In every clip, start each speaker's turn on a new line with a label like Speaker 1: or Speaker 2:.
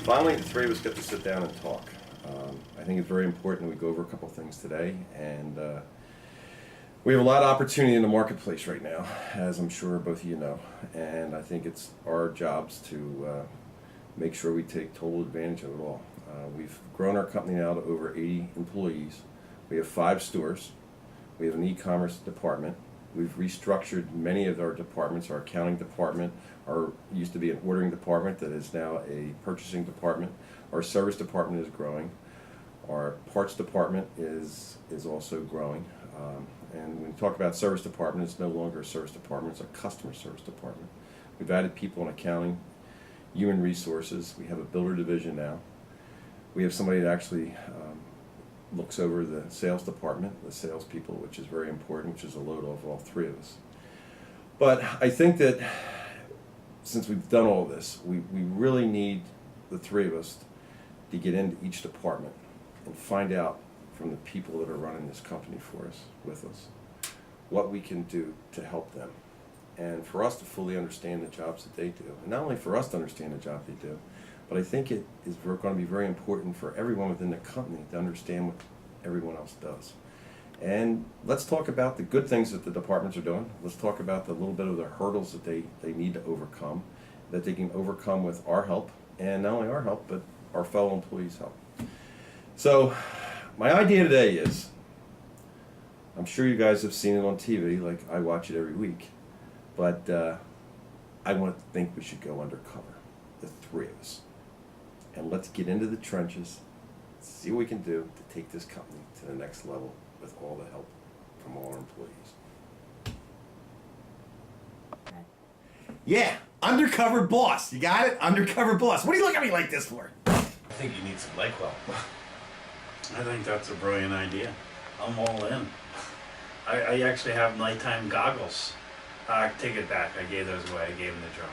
Speaker 1: Finally, the three of us get to sit down and talk. I think it's very important that we go over a couple things today, and we have a lot of opportunity in the marketplace right now, as I'm sure both of you know, and I think it's our jobs to make sure we take total advantage of it all. We've grown our company now to over 80 employees. We have 5 stores. We have an e-commerce department. We've restructured many of our departments. Our accounting department used to be an ordering department that is now a purchasing department. Our service department is growing. Our parts department is also growing. And when we talk about service department, it's no longer a service department, it's a customer service department. We've added people in accounting, human resources. We have a builder division now. We have somebody that actually looks over the sales department, the salespeople, which is very important, which is a load off all 3 of us. But I think that since we've done all this, we really need the 3 of us to get into each department and find out from the people that are running this company for us, with us, what we can do to help them. And for us to fully understand the jobs that they do. And not only for us to understand the job they do, but I think it is going to be very important for everyone within the company to understand what everyone else does. And let's talk about the good things that the departments are doing. Let's talk about the little bit of the hurdles that they need to overcome, that they can overcome with our help, and not only our help, but our fellow employees' help. So my idea today is, I'm sure you guys have seen it on TV, like I watch it every week, but I think we should go undercover, the 3 of us. And let's get into the trenches, see what we can do to take this company to the next level with all the help from all our employees.
Speaker 2: Yeah, Undercover Boss. You got it? Undercover Boss. What do you look at me like this for?
Speaker 3: I think you need some NyQuil.
Speaker 4: I think that's a brilliant idea. I'm all in. I actually have nighttime goggles. I take it back. I gave those away. I gave them to Jerome.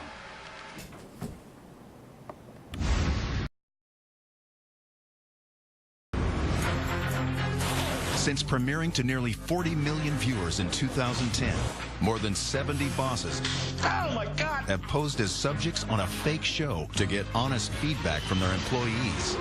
Speaker 5: Since premiering to nearly 40 million viewers in 2010, more than 70 bosses have posed as subjects on a fake show to get honest feedback from their employees.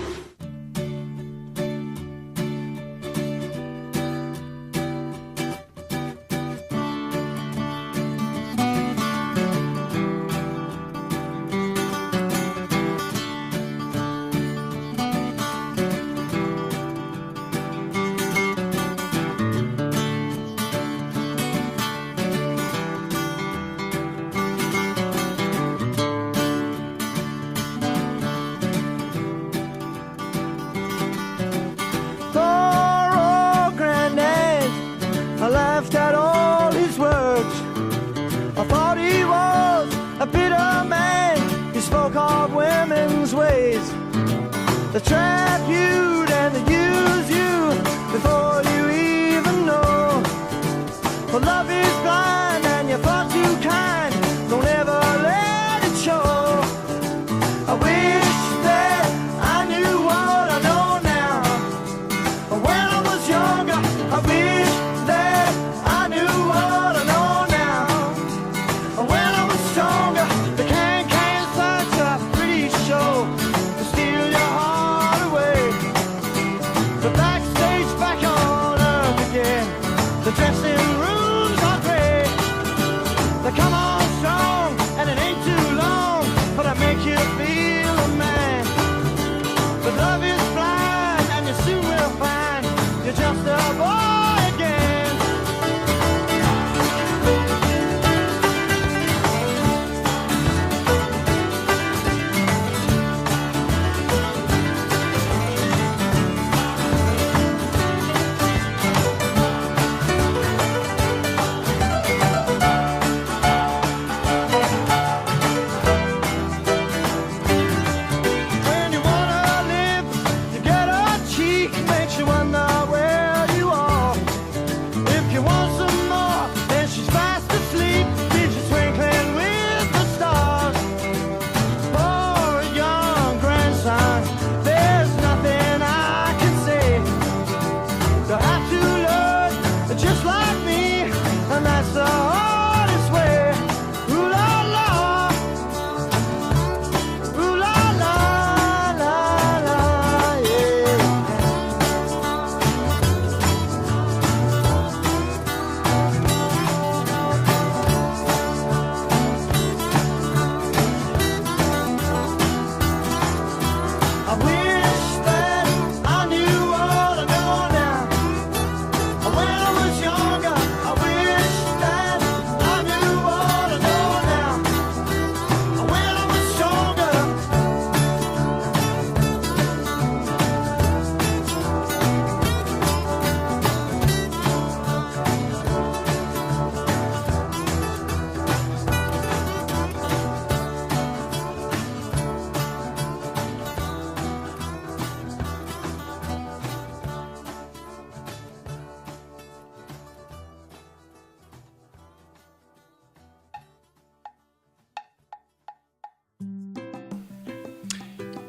Speaker 6: At all his words, I thought he was a bitter man. He spoke of women's ways, they trap you and they use you before you even know. For love is blind and you're far too kind, don't ever let it show. I wish that I knew what I know now. When I was younger, I wish that I knew what I know now. When I was stronger, the can such a pretty show to steal your heart away.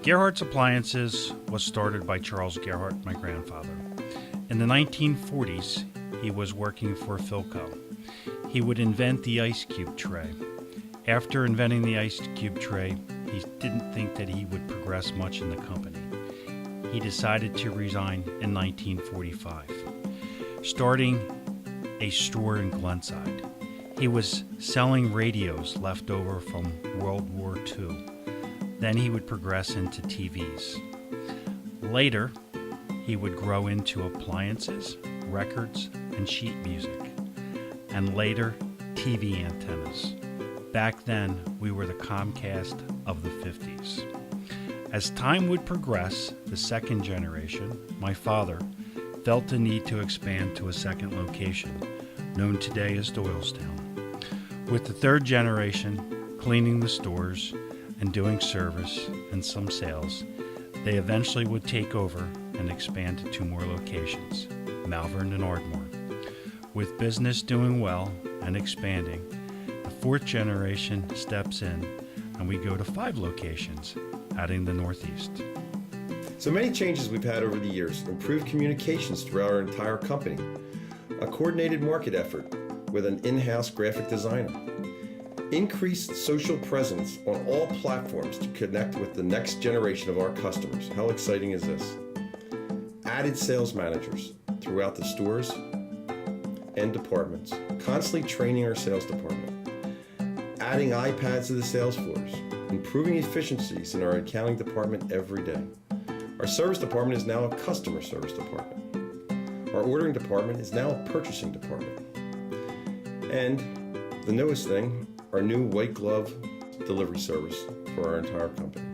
Speaker 7: Gerhard's Appliances was started by Charles Gerhard, my grandfather. In the 1940s, he was working for Philco. He would invent the ice cube tray. After inventing the ice cube tray, he didn't think that he would progress much in the company. He decided to resign in 1945, starting a store in Glenside. He was selling radios left over from World War II. Then he would progress into TVs. Later, he would grow into appliances, records, and sheet music. And later, TV antennas. Back then, we were the Comcast of the 50s. As time would progress, the second generation, my father, felt the need to expand to a second location, known today as Doylestown. With the third generation, cleaning the stores and doing service and some sales, they eventually would take over and expand to 2 more locations, Malvern and Ardmore. With business doing well and expanding, the 4th generation steps in and we go to 5 locations, adding the Northeast.
Speaker 1: So many changes we've had over the years: improved communications throughout our entire company, a coordinated market effort with an in-house graphic designer, increased social presence on all platforms to connect with the next generation of our customers. How exciting is this? Added sales managers throughout the stores and departments, constantly training our sales department, adding iPads to the sales floors, improving efficiencies in our accounting department every day. Our service department is now a customer service department. Our ordering department is now a purchasing department. And the newest thing, our new white glove delivery service for our entire company.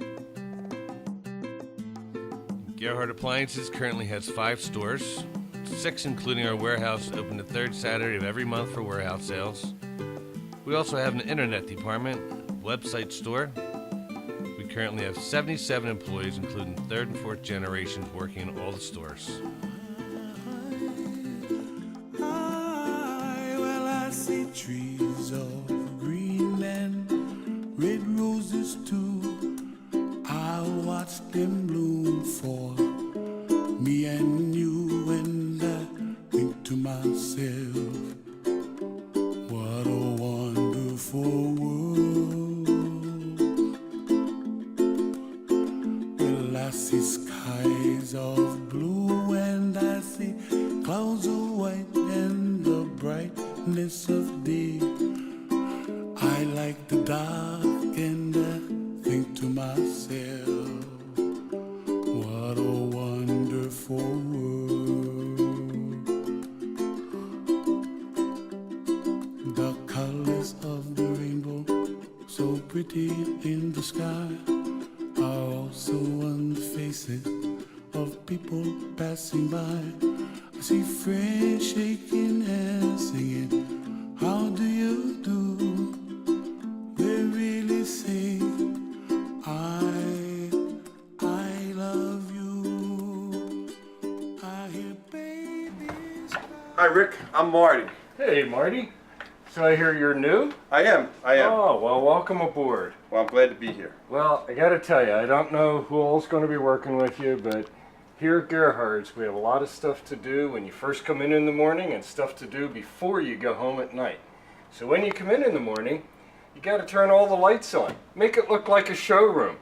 Speaker 3: Gerhard Appliances currently has 5 stores, 6 including our warehouse, open the 3rd Saturday of every month for warehouse sales. We also have an internet department, website store. We currently have 77 employees, including 3rd and 4th generations working in all the stores.
Speaker 8: I see trees of green and red roses too. I watch them bloom for me and you, and I think to myself, what a wonderful world. Well, I see skies of blue and I see clouds of white and the brightness of day. I like the dark and I think to myself, what a wonderful world. The colors of the rainbow, so pretty in the sky, are also on the faces of people passing by. I see friends shaking hands singing, how do you do? They really say, I love you. I hear babies cry.
Speaker 1: Hi Rick, I'm Marty.
Speaker 9: Hey, Marty. So I hear you're new?
Speaker 1: I am.
Speaker 9: Oh, well, welcome aboard.
Speaker 1: Well, I'm glad to be here.
Speaker 9: Well, I gotta tell you, I don't know who all's gonna be working with you, but here at Gerhard's, we have a lot of stuff to do when you first come in the morning and stuff to do before you go home at night. So when you come in the morning, you gotta turn all the lights on. Make it look like a showroom.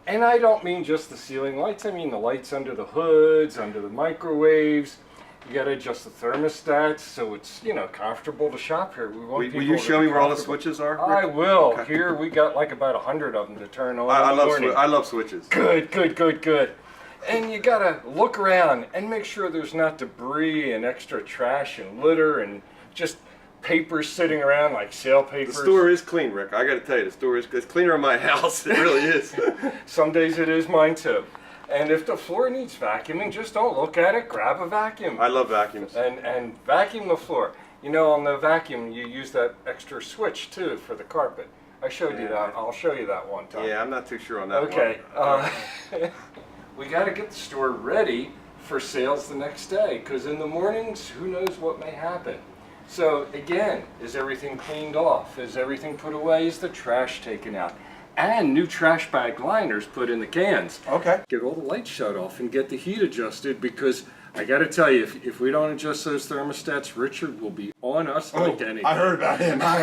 Speaker 9: And I don't mean just the ceiling lights, I mean the lights under the hoods, under the microwaves. You gotta adjust the thermostats so it's, comfortable to shop here. We want
Speaker 1: Will you show me where all the switches are, Rick?
Speaker 9: I will.
Speaker 1: Okay.
Speaker 9: Here we got like about 100 of them to turn on.
Speaker 1: I love switches.
Speaker 9: Good. And you gotta look around and make sure there's not debris and extra trash and litter and just papers sitting around like sale papers.
Speaker 1: The store is clean, Rick. I gotta tell you, it's cleaner in my house. It really is.
Speaker 9: Some days it is mine too. And if the floor needs vacuuming, just don't look at it, grab a vacuum.
Speaker 1: I love vacuums.
Speaker 9: And vacuum the floor. On the vacuum, you use that extra switch too for the carpet. I showed you that. I'll show you that one time.
Speaker 1: Yeah, I'm not too sure on that
Speaker 9: Okay.
Speaker 1: one.
Speaker 9: We got to get the store ready for sales the next day, because in the mornings, who knows what may happen. So again, is everything cleaned off? Is everything put away? Is the trash taken out? and new trash bag liners put in the cans.
Speaker 2: Okay.
Speaker 9: Get all the lights shut off and get the heat adjusted, because I gotta tell you, if we don't adjust those thermostats, Richard will be on us like anything.
Speaker 2: I heard about him. I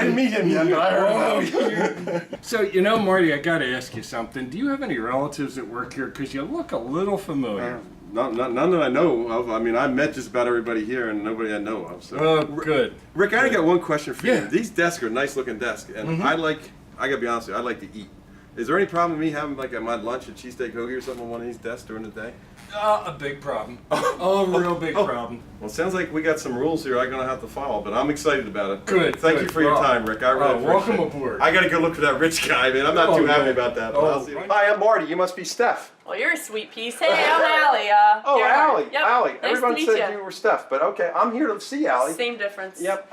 Speaker 2: didn't meet him yet, but I heard about him.
Speaker 9: So, you know, Marty, I gotta ask you something. Do you have any relatives that work here? Because you look a little familiar.
Speaker 1: None that I know of. I mean, I met just about everybody here and nobody I know of. So.
Speaker 9: Oh, good.
Speaker 1: Rick, I got one question for you.
Speaker 9: Yeah.
Speaker 1: These desks are nice looking desks, and I gotta be honest with you, I like to eat. Is there any problem with me having like my lunch at cheesesteak hoagie or something on one of these desks during the day?
Speaker 9: A big problem. A real big problem.
Speaker 1: Well, it sounds like we got some rules here I'm gonna have to follow, but I'm excited about it.
Speaker 9: Good.
Speaker 1: Thank you for your time, Rick. I really appreciate
Speaker 9: welcome
Speaker 1: it.
Speaker 9: aboard.
Speaker 1: I gotta go look for that rich guy, man. I'm not too happy about that. But I'll see.
Speaker 9: right.
Speaker 1: Hi, I'm Marty. You must be Steph.
Speaker 10: Well, you're a sweet piece. Hey, I'm Allie.
Speaker 1: Oh,
Speaker 10: Gerhard.
Speaker 1: Allie.
Speaker 10: Yep.
Speaker 1: Allie.
Speaker 10: Nice
Speaker 1: Everyone
Speaker 10: to meet
Speaker 1: said you were Steph, but okay, I'm here to see Allie.
Speaker 10: Same difference.
Speaker 1: Yep.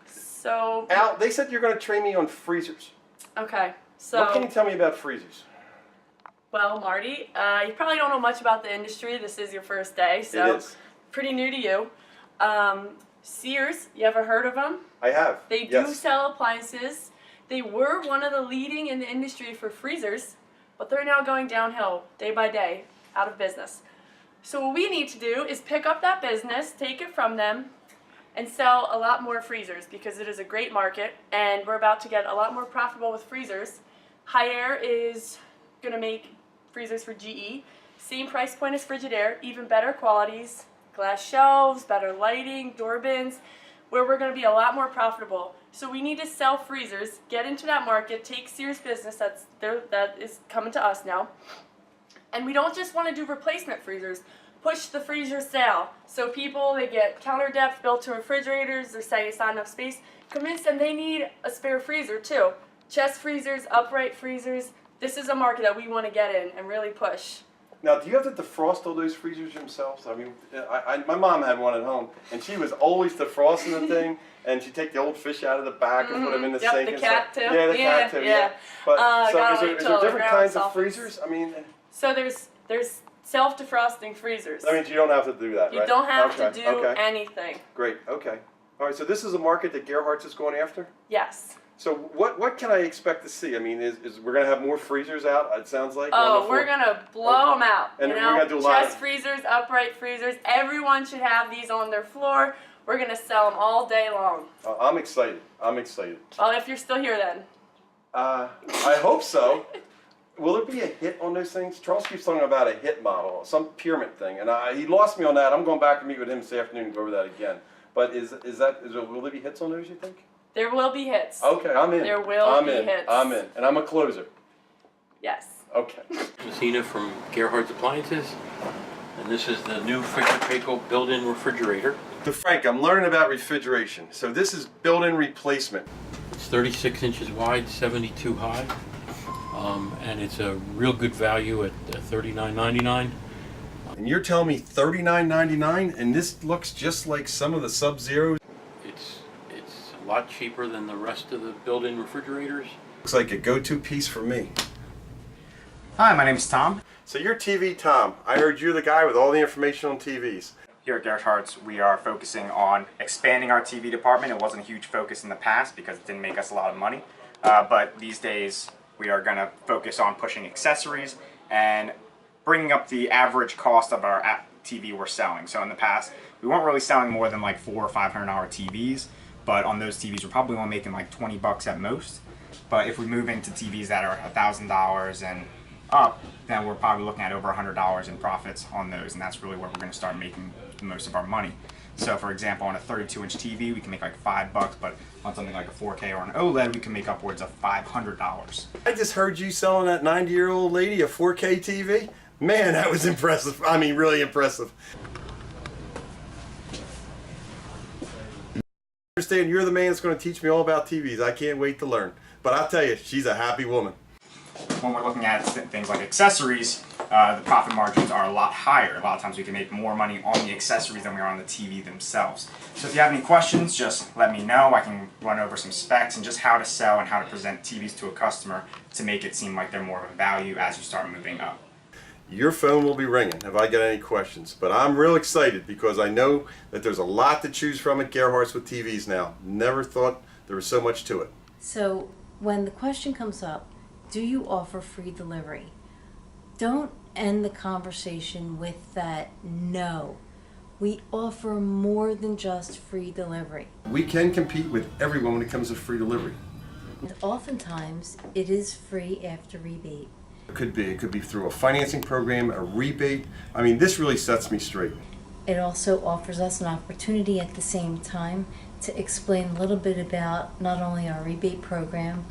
Speaker 10: So.
Speaker 1: Al, they said you're gonna train me on freezers.
Speaker 10: Okay. So.
Speaker 1: What can you tell me about freezers?
Speaker 10: Well, Marty, you probably don't know much about the industry. This is your first day, so
Speaker 1: It is.
Speaker 10: pretty new to you. Sears, you ever heard of them?
Speaker 1: I have.
Speaker 10: They do sell appliances. They were one of the leading in the industry for freezers, but they're now going downhill day by day, out of business. So what we need to do is pick up that business, take it from them, and sell a lot more freezers, because it is a great market, and we're about to get a lot more profitable with freezers. High Air is going to make freezers for GE. Same price point as Frigidaire, even better qualities, glass shelves, better lighting, door bins, where we're going to be a lot more profitable. So we need to sell freezers, get into that market, take Sears business that is coming to us now. And we don't just want to do replacement freezers. Push the freezer sale. So people, they get counter depth built to refrigerators, they're saying it's not enough space. Convince them they need a spare freezer too. Chest freezers, upright freezers. This is a market that we want to get in and really push.
Speaker 1: Now, do you have to defrost all those freezers themselves? I mean, my mom had one at home, and she was always defrosting the thing, and she'd take the old fish out of the back and put them in the sink.
Speaker 10: The
Speaker 1: and
Speaker 10: cat
Speaker 1: stuff.
Speaker 10: too.
Speaker 1: Yeah, the cat too. Yeah. But so is there different kinds of freezers? I mean,
Speaker 10: so there's self-defrosting freezers.
Speaker 1: That means you don't have to do that, right?
Speaker 10: You don't have to do anything.
Speaker 1: Great. Okay. All right. So this is a market that Gerhard's is going after.
Speaker 10: Yes.
Speaker 1: So what can I expect to see? I mean, is we're gonna have more freezers out? It sounds like.
Speaker 10: Oh, we're gonna blow them out.
Speaker 1: And
Speaker 10: you
Speaker 1: we're
Speaker 10: know,
Speaker 1: gonna do a lot
Speaker 10: chest freezers, upright freezers. Everyone should have these on their floor. We're gonna sell them all day long.
Speaker 1: I'm excited. I'm excited.
Speaker 10: Well, if you're still here, then.
Speaker 1: I hope so. Will there be a hit on those things? Charles keeps talking about a hit model, some pyramid thing, and he lost me on that. I'm going back to meet with him this afternoon and go over that again. But will there be hits on those, you think?
Speaker 10: There will be hits.
Speaker 1: Okay, I'm in.
Speaker 10: There will be hits.
Speaker 1: I'm in, and I'm a closer.
Speaker 10: Yes.
Speaker 1: Okay.
Speaker 11: Messina from Gerhard's Appliances, and this is the new Frigidaire built-in refrigerator.
Speaker 1: So Frank, I'm learning about refrigeration. So this is built-in replacement.
Speaker 11: It's 36 inches wide, 72 high, and it's a real good value at $39.99.
Speaker 1: And you're telling me $39.99, and this looks just like some of the Sub-Zeros?
Speaker 11: It's a lot cheaper than the rest of the built-in refrigerators.
Speaker 1: Looks like a go-to piece for me.
Speaker 12: Hi, my name's Tom.
Speaker 1: So you're TV Tom. I heard you're the guy with all the information on TVs.
Speaker 12: Here at Gerhard's, we are focusing on expanding our TV department. It wasn't a huge focus in the past because it didn't make us a lot of money. But these days, we are going to focus on pushing accessories and bringing up the average cost of our TV we're selling. So in the past, we weren't really selling more than like $400 or $500 TVs, but on those TVs, we're probably only making like 20 bucks at most. But if we move into TVs that are $1,000 and up, then we're probably looking at over $100 in profits on those, and that's really where we're going to start making most of our money. So for example, on a 32-inch TV, we can make like $5, but on something like a 4K or an OLED, we can make upwards of $500.
Speaker 1: I just heard you selling that 90-year-old lady a 4K TV. Man, that was impressive. I mean, really impressive. I understand you're the man that's going to teach me all about TVs. I can't wait to learn. But I'll tell you, she's a happy woman.
Speaker 12: When we're looking at things like accessories, the profit margins are a lot higher. A lot of times we can make more money on the accessories than we are on the TV themselves. So if you have any questions, just let me know. I can run over some specs and just how to sell and how to present TVs to a customer to make it seem like they're more of a value as you start moving up.
Speaker 1: Your phone will be ringing if I get any questions. But I'm real excited because I know that there's a lot to choose from at Gerhard's with TVs now. Never thought there was so much to it.
Speaker 13: So when the question comes up, do you offer free delivery? Don't end the conversation with that no. We offer more than just free delivery.
Speaker 1: We can compete with everyone when it comes to free delivery.
Speaker 13: And oftentimes, it is free after rebate.
Speaker 1: It could be through a financing program, a rebate. I mean, this really sets me straight.
Speaker 13: It also offers us an opportunity at the same time to explain a little bit about not only our rebate program,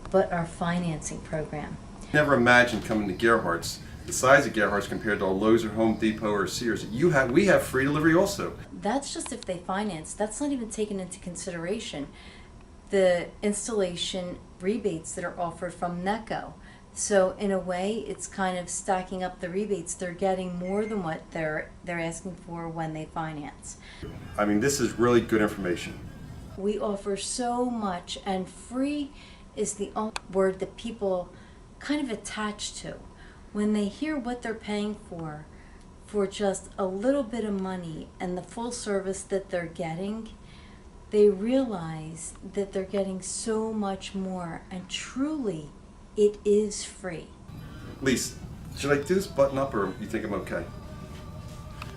Speaker 13: but our financing program.
Speaker 1: Never imagined coming to Gerhard's, the size of Gerhard's compared to a Lowe's or Home Depot or Sears. We have free delivery also.
Speaker 13: That's just if they finance. That's not even taken into consideration the installation rebates that are offered from NECO. So in a way, it's kind of stacking up the rebates. They're getting more than what they're asking for when they finance.
Speaker 1: I mean, this is really good information.
Speaker 13: We offer so much, and free is the only word that people kind of attach to. When they hear what they're paying for just a little bit of money and the full service that they're getting, they realize that they're getting so much more, and truly, it is free.
Speaker 1: Lise, should I do this button up or you think I'm okay?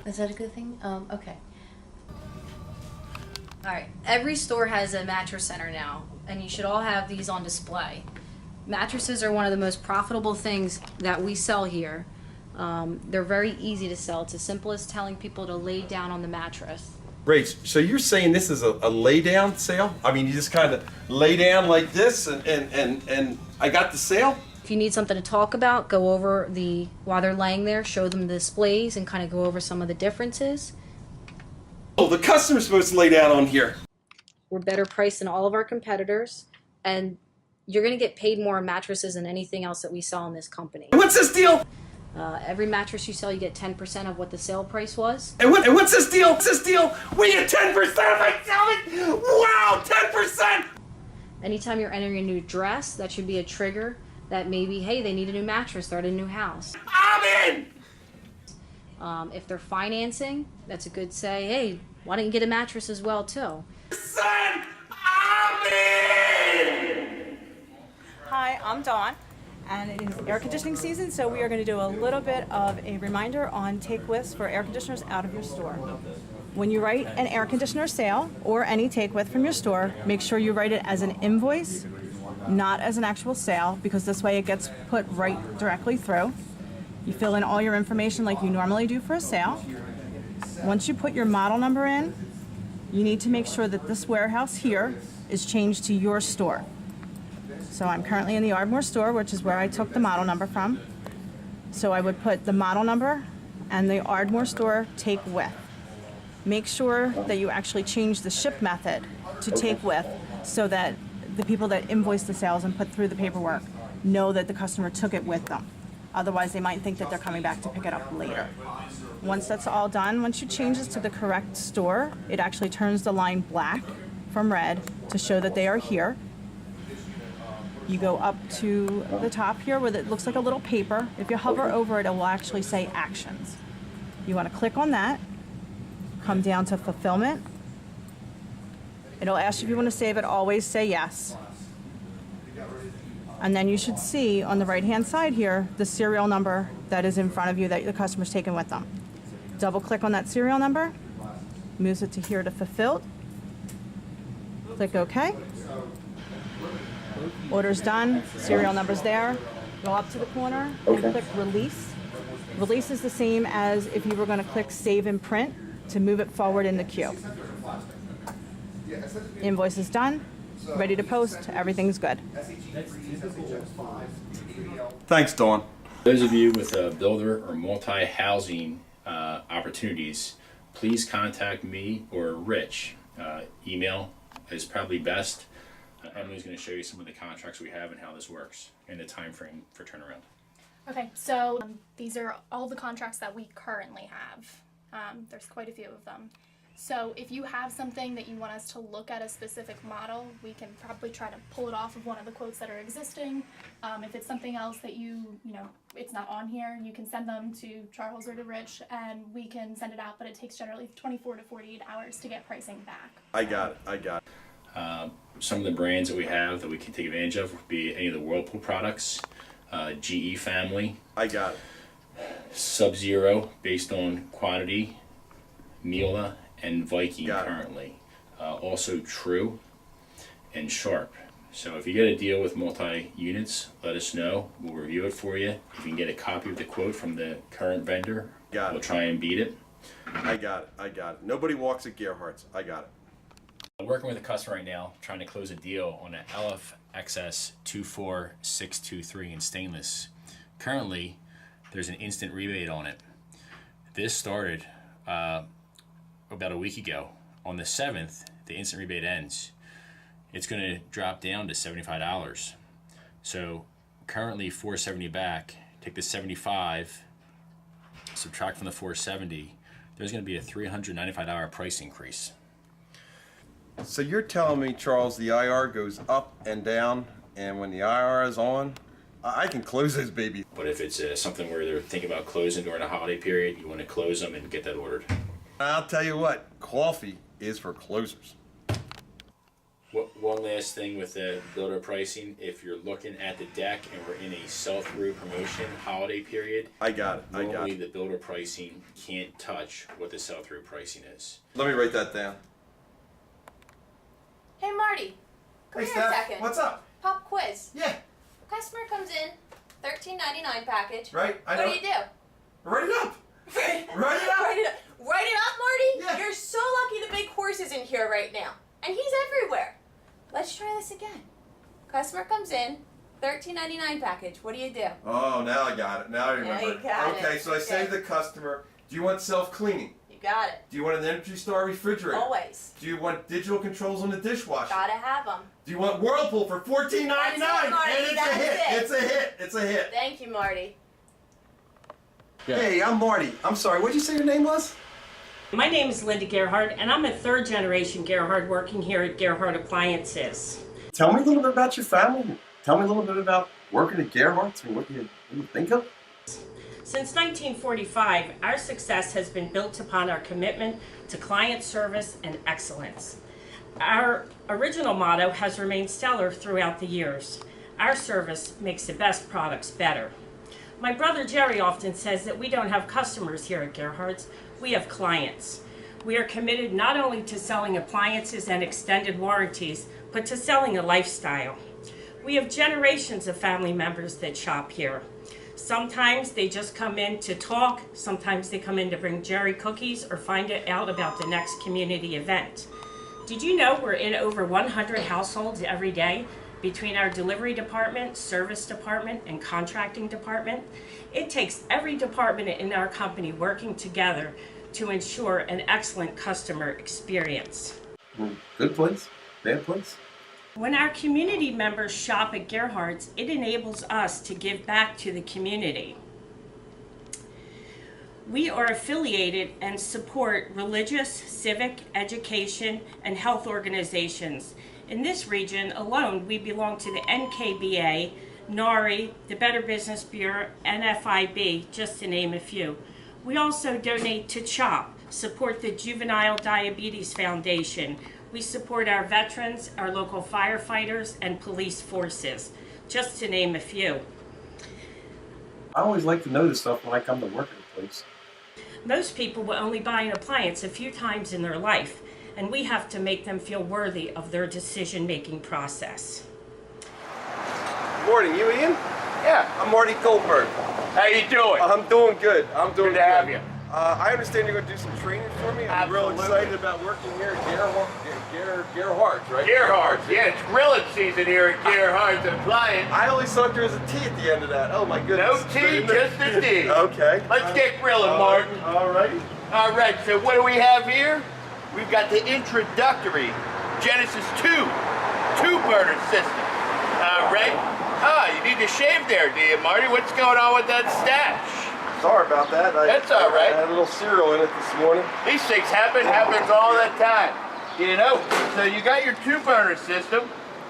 Speaker 13: Is that a good thing? Okay.
Speaker 14: All right, every store has a mattress center now, and you should all have these on display. Mattresses are one of the most profitable things that we sell here. They're very easy to sell. It's as simple as telling people to lay down on the mattress.
Speaker 1: Great. So you're saying this is a lay down sale? I mean, you just kind of lay down like this and I got the sale?
Speaker 14: If you need something to talk about, go over while they're laying there, show them the displays and kind of go over some of the differences.
Speaker 1: Oh, the customer's supposed to lay down on here.
Speaker 14: We're better priced than all of our competitors, and you're going to get paid more on mattresses than anything else that we sell in this company.
Speaker 1: What's this deal?
Speaker 14: Every mattress you sell, you get 10% of what the sale price was.
Speaker 1: And what's this deal? What's this deal? We get 10% if I sell it? Wow, 10%!
Speaker 14: Anytime you're entering a new address, that should be a trigger that maybe, hey, they need a new mattress, they're at a new house.
Speaker 1: I'm in!
Speaker 14: If they're financing, that's a good say, hey, why don't you get a mattress as well, too?
Speaker 1: Son, I'm in!
Speaker 15: Hi, I'm Dawn, and it is air conditioning season, so we are going to do a little bit of a reminder on take with for air conditioners out of your store. When you write an air conditioner sale or any take with from your store, make sure you write it as an invoice, not as an actual sale, because this way it gets put right directly through. You fill in all your information like you normally do for a sale. Once you put your model number in, you need to make sure that this warehouse here is changed to your store. So I'm currently in the Ardmore store, which is where I took the model number from. So I would put the model number and the Ardmore store take with. Make sure that you actually change the ship method to take with so that the people that invoice the sales and put through the paperwork know that the customer took it with them. Otherwise, they might think that they're coming back to pick it up later. Once that's all done, once you change this to the correct store, it actually turns the line black from red to show that they are here. You go up to the top here where it looks like a little paper. If you hover over it, it will actually say actions. You want to click on that, come down to fulfillment. It'll ask you if you want to save it, always say yes. And then you should see on the right-hand side here the serial number that is in front of you that the customer's taken with them. Double click on that serial number, moves it to here to fulfilled. Click OK. Order's done, serial number's there. Go up to the corner and click release. Release is the same as if you were going to click save and print to move it forward in the queue. Invoice is done, ready to post, everything's good.
Speaker 1: Thanks, Dawn.
Speaker 16: Those of you with a builder or multi-housing opportunities, please contact me or Rich. Email is probably best. Emily's going to show you some of the contracts we have and how this works and the time frame for turnaround.
Speaker 17: Okay, so these are all the contracts that we currently have. There's quite a few of them. So if you have something that you want us to look at a specific model, we can probably try to pull it off of one of the quotes that are existing. If it's something else that you know, it's not on here, you can send them to Charles or to Rich and we can send it out, but it takes generally 24 to 48 hours to get pricing back.
Speaker 1: I got it.
Speaker 16: Some of the brands that we have that we can take advantage of would be any of the Whirlpool products, GE family.
Speaker 1: I got it.
Speaker 16: Sub-Zero based on quantity, Miele and Viking currently. Also True and Sharp. So if you get a deal with multi-units, let us know. We'll review it for you. If you can get a copy of the quote from the current vendor, we'll try and beat it.
Speaker 1: I got it. Nobody walks at Gerhard's. I got it.
Speaker 16: I'm working with a customer right now trying to close a deal on an LFXS 24623 in stainless. Currently, there's an instant rebate on it. This started about a week ago. On the 7th, the instant rebate ends. It's going to drop down to $75. So currently $470 back. Take the 75, subtract from the 470. There's going to be a $395 price increase.
Speaker 1: So you're telling me, Charles, the IR goes up and down, and when the IR is on, I can close those babies.
Speaker 16: But if it's something where they're thinking about closing during a holiday period, you want to close them and get that ordered.
Speaker 1: I'll tell you what, coffee is for closers.
Speaker 16: One last thing with the builder pricing, if you're looking at the deck and we're in a sell-through promotion holiday period,
Speaker 1: I got it.
Speaker 16: Normally the builder pricing can't touch what the sell-through pricing is.
Speaker 1: Let me write that down.
Speaker 18: Hey Marty, come
Speaker 1: Hey,
Speaker 18: here
Speaker 1: Steph.
Speaker 18: a second.
Speaker 1: What's up?
Speaker 18: Pop quiz.
Speaker 1: Yeah.
Speaker 18: Customer comes in, $13.99 package.
Speaker 1: Right, I
Speaker 18: What
Speaker 1: know.
Speaker 18: do you do?
Speaker 1: Write it up.
Speaker 18: Write it up. Write it up, Marty?
Speaker 1: Yeah.
Speaker 18: You're so lucky the big horse is in here right now. And he's everywhere. Let's try this again. Customer comes in, $13.99 package. What do you do?
Speaker 1: Oh, now I got it. Now I remember.
Speaker 18: you got it.
Speaker 1: Okay, so I say to the customer, do you want self-cleaning?
Speaker 18: You got it.
Speaker 1: Do you want an Energy Star refrigerator?
Speaker 18: Always.
Speaker 1: Do you want digital controls on the dishwasher?
Speaker 18: Gotta have them.
Speaker 1: Do you want Whirlpool for $14.99?
Speaker 18: That's it, Marty.
Speaker 1: And it's
Speaker 18: That's
Speaker 1: a hit.
Speaker 18: it.
Speaker 1: It's a hit. It's a hit.
Speaker 18: Thank you, Marty.
Speaker 1: Hey, I'm Marty. I'm sorry. What'd you say your name was?
Speaker 19: My name is Linda Gerhard, and I'm a third-generation Gerhard working here at Gerhard Appliances.
Speaker 1: Tell me a little bit about your family. Tell me a little bit about working at Gerhard's and what you think of.
Speaker 19: Since 1945, our success has been built upon our commitment to client service and excellence. Our original motto has remained stellar throughout the years. Our service makes the best products better. My brother Jerry often says that we don't have customers here at Gerhard's, we have clients. We are committed not only to selling appliances and extended warranties, but to selling a lifestyle. We have generations of family members that shop here. Sometimes they just come in to talk, sometimes they come in to bring Jerry cookies or find out about the next community event. Did you know we're in over 100 households every day? Between our delivery department, service department, and contracting department, it takes every department in our company working together to ensure an excellent customer experience.
Speaker 1: Good place? Bad place?
Speaker 19: When our community members shop at Gerhard's, it enables us to give back to the community. We are affiliated and support religious, civic, education, and health organizations. In this region alone, we belong to the NKBA, NARI, the Better Business Bureau, NFIB, just to name a few. We also donate to CHOP, support the Juvenile Diabetes Foundation. We support our veterans, our local firefighters, and police forces, just to name a few.
Speaker 1: I always like to know this stuff when I come to work at a place.
Speaker 19: Most people will only buy an appliance a few times in their life, and we have to make them feel worthy of their decision-making process.
Speaker 1: Morning, you Ian?
Speaker 20: Yeah.
Speaker 1: I'm Marty Goldberg.
Speaker 20: How you doing?
Speaker 1: I'm doing good. I'm doing
Speaker 20: good to have you.
Speaker 1: I understand you're going to do some training for me. I'm real excited about working here at Gerhard's, right?
Speaker 20: Gerhard's, yeah, it's grilling season here at Gerhard's Appliance.
Speaker 1: I always thought there was a T at the end of that. Oh my goodness.
Speaker 20: No T, just a D.
Speaker 1: Okay.
Speaker 20: Let's get grilling, Martin.
Speaker 1: All right.
Speaker 20: All right, so what do we have here? We've got the introductory Genesis 2 two-burner system. All right. You need to shave there, do you, Marty? What's going on with that stash?
Speaker 1: Sorry about that.
Speaker 20: That's all right.
Speaker 1: I had a little cereal in it this morning.
Speaker 20: These things happens all the time. You know, so you got your two-burner system.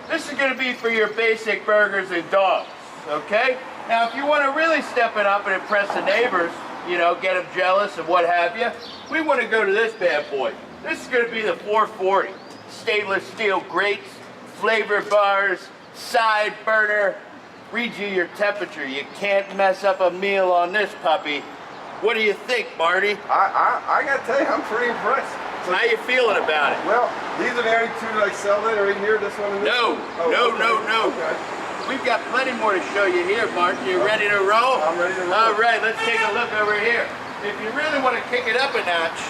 Speaker 20: This is going to be for your basic burgers and dogs, okay? Now, if you want to really step it up and impress the neighbors, you know, get them jealous and what have you, we want to go to this bad boy. This is going to be the 440. stainless steel grates, flavor bars, side burner. Reads you your temperature. You can't mess up a meal on this puppy. What do you think, Marty?
Speaker 1: I gotta tell you, I'm pretty impressed. So,
Speaker 20: how you feeling about it?
Speaker 1: Well, these are the only two that I sell that are in here, this one and this
Speaker 20: No,
Speaker 1: one?
Speaker 20: no,
Speaker 1: okay.
Speaker 20: no, no.
Speaker 1: Okay.
Speaker 20: We've got plenty more to show you here, Martin. You ready to roll?
Speaker 1: I'm ready to roll.
Speaker 20: All right, let's take a look over here. If you really want to kick it up a notch,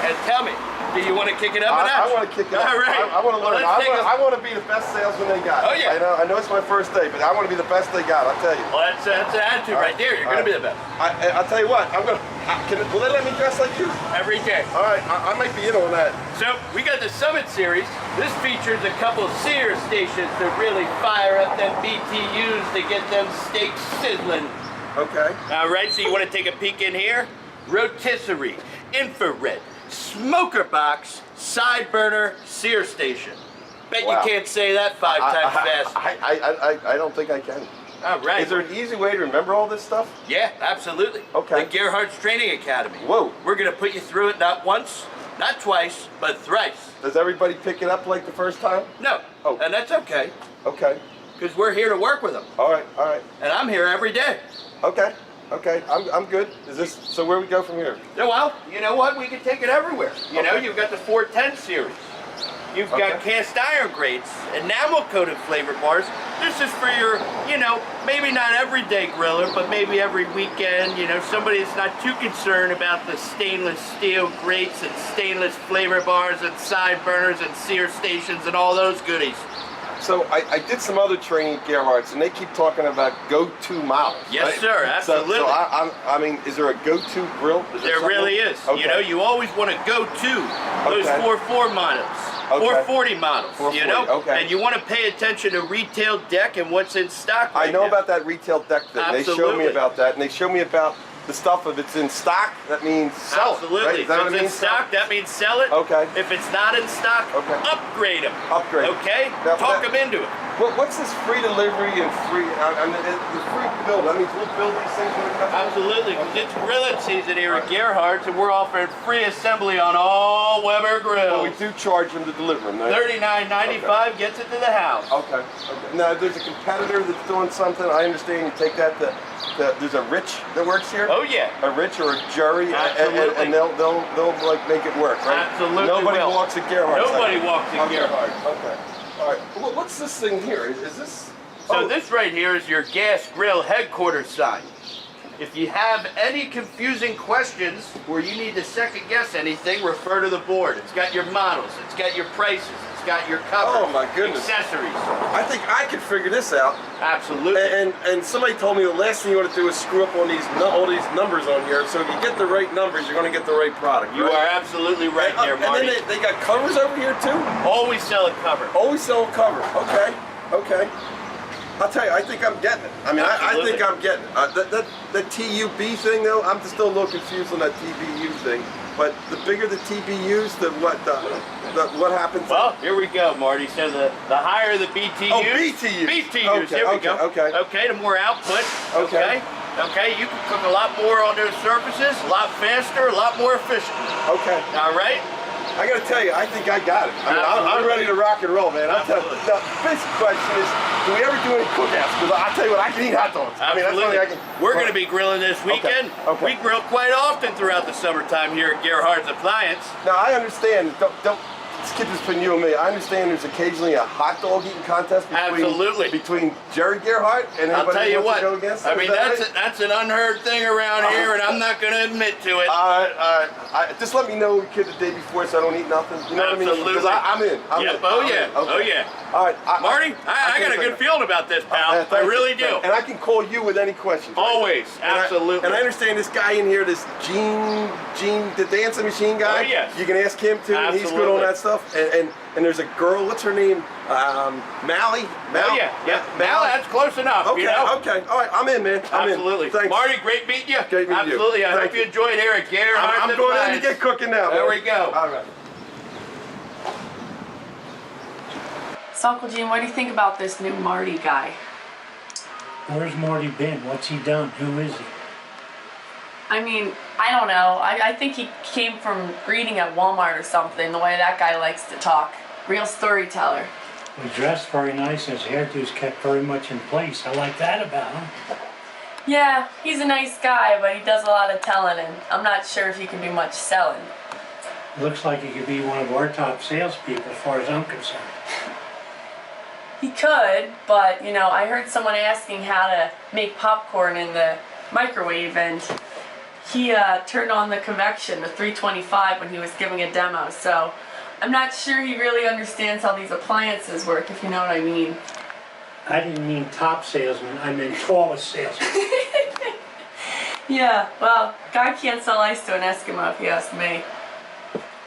Speaker 20: and tell me, do you want to kick it up a notch?
Speaker 1: I want to kick it up.
Speaker 20: All right.
Speaker 1: I want to learn.
Speaker 20: Well,
Speaker 1: I want to be the best salesman they got.
Speaker 20: Oh, yeah.
Speaker 1: I know it's my first day, but I want to be the best they got, I'll tell you.
Speaker 20: Well, that's an attitude right there. You're going to be the best.
Speaker 1: I'll tell you what, will they let me dress like you?
Speaker 20: Every day.
Speaker 1: All right, I might be in on that.
Speaker 20: So, we got the Summit Series. This features a couple sear stations to really fire up them BTUs to get them steaks sizzling.
Speaker 1: Okay.
Speaker 20: All right, so you want to take a peek in here? Rotisserie, infrared, smoker box, side burner, sear station. Bet
Speaker 1: Wow.
Speaker 20: you can't say that 5 times fast.
Speaker 1: I don't think I can.
Speaker 20: All right.
Speaker 1: Is there an easy way to remember all this stuff?
Speaker 20: Yeah, absolutely.
Speaker 1: Okay.
Speaker 20: The Gerhard's Training Academy.
Speaker 1: Whoa.
Speaker 20: We're going to put you through it not once, not twice, but thrice.
Speaker 1: Does everybody pick it up like the first time?
Speaker 20: No. Oh. And that's okay.
Speaker 1: Okay.
Speaker 20: Because we're here to work with them.
Speaker 1: All right, all right.
Speaker 20: And I'm here every day.
Speaker 1: Okay. Okay, I'm good. Is this so? Where we go from here?
Speaker 20: Yeah, well, you know what? We can take it everywhere. You know, you've got the 410 series. You've got cast iron grates, enamel coated flavor bars. This is for your, you know, maybe not everyday griller, but maybe every weekend. You know, somebody that's not too concerned about the stainless steel grates and stainless flavor bars and side burners and sear stations and all those goodies.
Speaker 1: So I did some other training at Gerhard's, and they keep talking about go-to models.
Speaker 20: Yes,
Speaker 1: right?
Speaker 20: sir, absolutely.
Speaker 1: So I mean, is there a go-to grill?
Speaker 20: There really is.
Speaker 1: Okay.
Speaker 20: You know, you always want to go to those 4.4 models, 440 models,
Speaker 1: 440,
Speaker 20: you know?
Speaker 1: okay.
Speaker 20: And you want to pay attention to retail deck and what's in stock right
Speaker 1: I know
Speaker 20: now.
Speaker 1: about that retail deck thing. They showed me about that, and they showed me about the stuff. If it's in stock, that means sell
Speaker 20: Absolutely.
Speaker 1: it. Right? Is that
Speaker 20: If
Speaker 1: what
Speaker 20: it's
Speaker 1: it
Speaker 20: in
Speaker 1: means?
Speaker 20: stock, that means sell it.
Speaker 1: Okay.
Speaker 20: If it's not in stock, upgrade them.
Speaker 1: Upgrade.
Speaker 20: Okay? Talk them into it.
Speaker 1: What's this free delivery and free? I mean, the free build. That means we'll build these things when it comes.
Speaker 20: Absolutely. It's grilling season here at Gerhard's, and we're offering free assembly on all Weber grills.
Speaker 1: Well, we do charge them to deliver them. Right?
Speaker 20: $39.95 gets it to the house.
Speaker 1: Okay. Now, if there's a competitor that's doing something, I understand you take that to there's a Rich that works here.
Speaker 20: Oh yeah.
Speaker 1: A Rich or a Jury,
Speaker 20: Absolutely.
Speaker 1: and they'll like make it work, right?
Speaker 20: Absolutely.
Speaker 1: Nobody
Speaker 20: will.
Speaker 1: walks at Gerhard's.
Speaker 20: Nobody walks at Gerhard's.
Speaker 1: Okay. All right. What's this thing here? Is this?
Speaker 20: So this right here is your gas grill headquarters sign. If you have any confusing questions or you need to second guess anything, refer to the board. It's got your models, it's got your prices, it's got your covers,
Speaker 1: Oh my goodness.
Speaker 20: accessories.
Speaker 1: I think I could figure this out.
Speaker 20: Absolutely.
Speaker 1: And somebody told me the last thing you want to do is screw up on all these numbers on here. So if you get the right numbers, you're going to get the right product.
Speaker 20: You are absolutely right there, Marty.
Speaker 1: And then they got covers over here too?
Speaker 20: Always sell a cover.
Speaker 1: Always sell a cover. Okay. Okay. I'll tell you, I think I'm getting it. I mean, I think I'm getting it. The TUB thing, though, I'm just still a little confused on that TBU thing. But the bigger the TBUs, the what happens?
Speaker 20: Well, here we go, Marty. So the higher the BTUs.
Speaker 1: Oh, BTUs.
Speaker 20: BTUs.
Speaker 1: Okay,
Speaker 20: here we
Speaker 1: okay,
Speaker 20: go.
Speaker 1: okay.
Speaker 20: Okay, the more output.
Speaker 1: Okay.
Speaker 20: Okay, you can cook a lot more on those surfaces, a lot faster, a lot more efficient.
Speaker 1: Okay.
Speaker 20: All right.
Speaker 1: I got to tell you, I think I got it. I mean, I'm ready to rock and roll, man. I'll tell you. The basic question is, do we ever do any cookouts? Because I'll tell you what, I can eat hot dogs. I mean, that's something I can.
Speaker 20: We're going to be grilling this weekend.
Speaker 1: Okay.
Speaker 20: We grill quite often throughout the summertime here at Gerhard's Appliance.
Speaker 1: Now, I understand. Don't skip this between you and me. I understand there's occasionally a hot dog eating contest between Jerry Gerhard and
Speaker 20: I'll tell
Speaker 1: anybody
Speaker 20: you
Speaker 1: who wants
Speaker 20: what.
Speaker 1: to go against
Speaker 20: I
Speaker 1: him.
Speaker 20: mean, that's an unheard thing around here, and I'm not going to admit to it.
Speaker 1: Just let me know, kid, the day before so I don't eat nothing. You know
Speaker 20: Absolutely.
Speaker 1: what I mean? Because I'm in.
Speaker 20: Yep. Oh yeah. Oh yeah.
Speaker 1: All right.
Speaker 20: Marty, I got a good feeling about this, pal. I really do.
Speaker 1: And I can call you with any questions. Right?
Speaker 20: Always. Absolutely.
Speaker 1: And I understand this guy in here, this Gene, the dancing machine guy.
Speaker 20: Oh, yes.
Speaker 1: You can ask him too, and he's good on that stuff. And there's a girl, what's her name? Mally?
Speaker 20: Oh yeah. Mally, that's close enough.
Speaker 1: Okay,
Speaker 20: you know?
Speaker 1: okay. All right, I'm in, man. I'm
Speaker 20: Absolutely.
Speaker 1: in. Thanks.
Speaker 20: Marty, great meeting you.
Speaker 1: Great meeting you.
Speaker 20: Absolutely. I
Speaker 1: Thank
Speaker 20: hope you enjoyed here at Gerhard's.
Speaker 1: I'm going in to get cooking now.
Speaker 20: There
Speaker 1: man.
Speaker 20: we go.
Speaker 1: All right.
Speaker 10: So, Uncle Gene, what do you think about this new Marty guy?
Speaker 21: Where's Marty been? What's he done? Who is he?
Speaker 10: I mean, I don't know. I think he came from reading at Walmart or something, the way that guy likes to talk. Real storyteller.
Speaker 21: He dressed very nice and his hairdo's kept very much in place. I like that about him.
Speaker 10: Yeah, he's a nice guy, but he does a lot of telling, and I'm not sure if he can do much selling.
Speaker 21: Looks like he could be one of our top salespeople as far as I'm concerned.
Speaker 10: He could, but, you know, I heard someone asking how to make popcorn in the microwave, and he turned on the convection, the 325, when he was giving a demo, so I'm not sure he really understands how these appliances work, if you know what I mean.
Speaker 21: I didn't mean top salesman, I meant tallest salesman.
Speaker 10: Yeah, well, guy can't sell ice to an Eskimo if you ask me.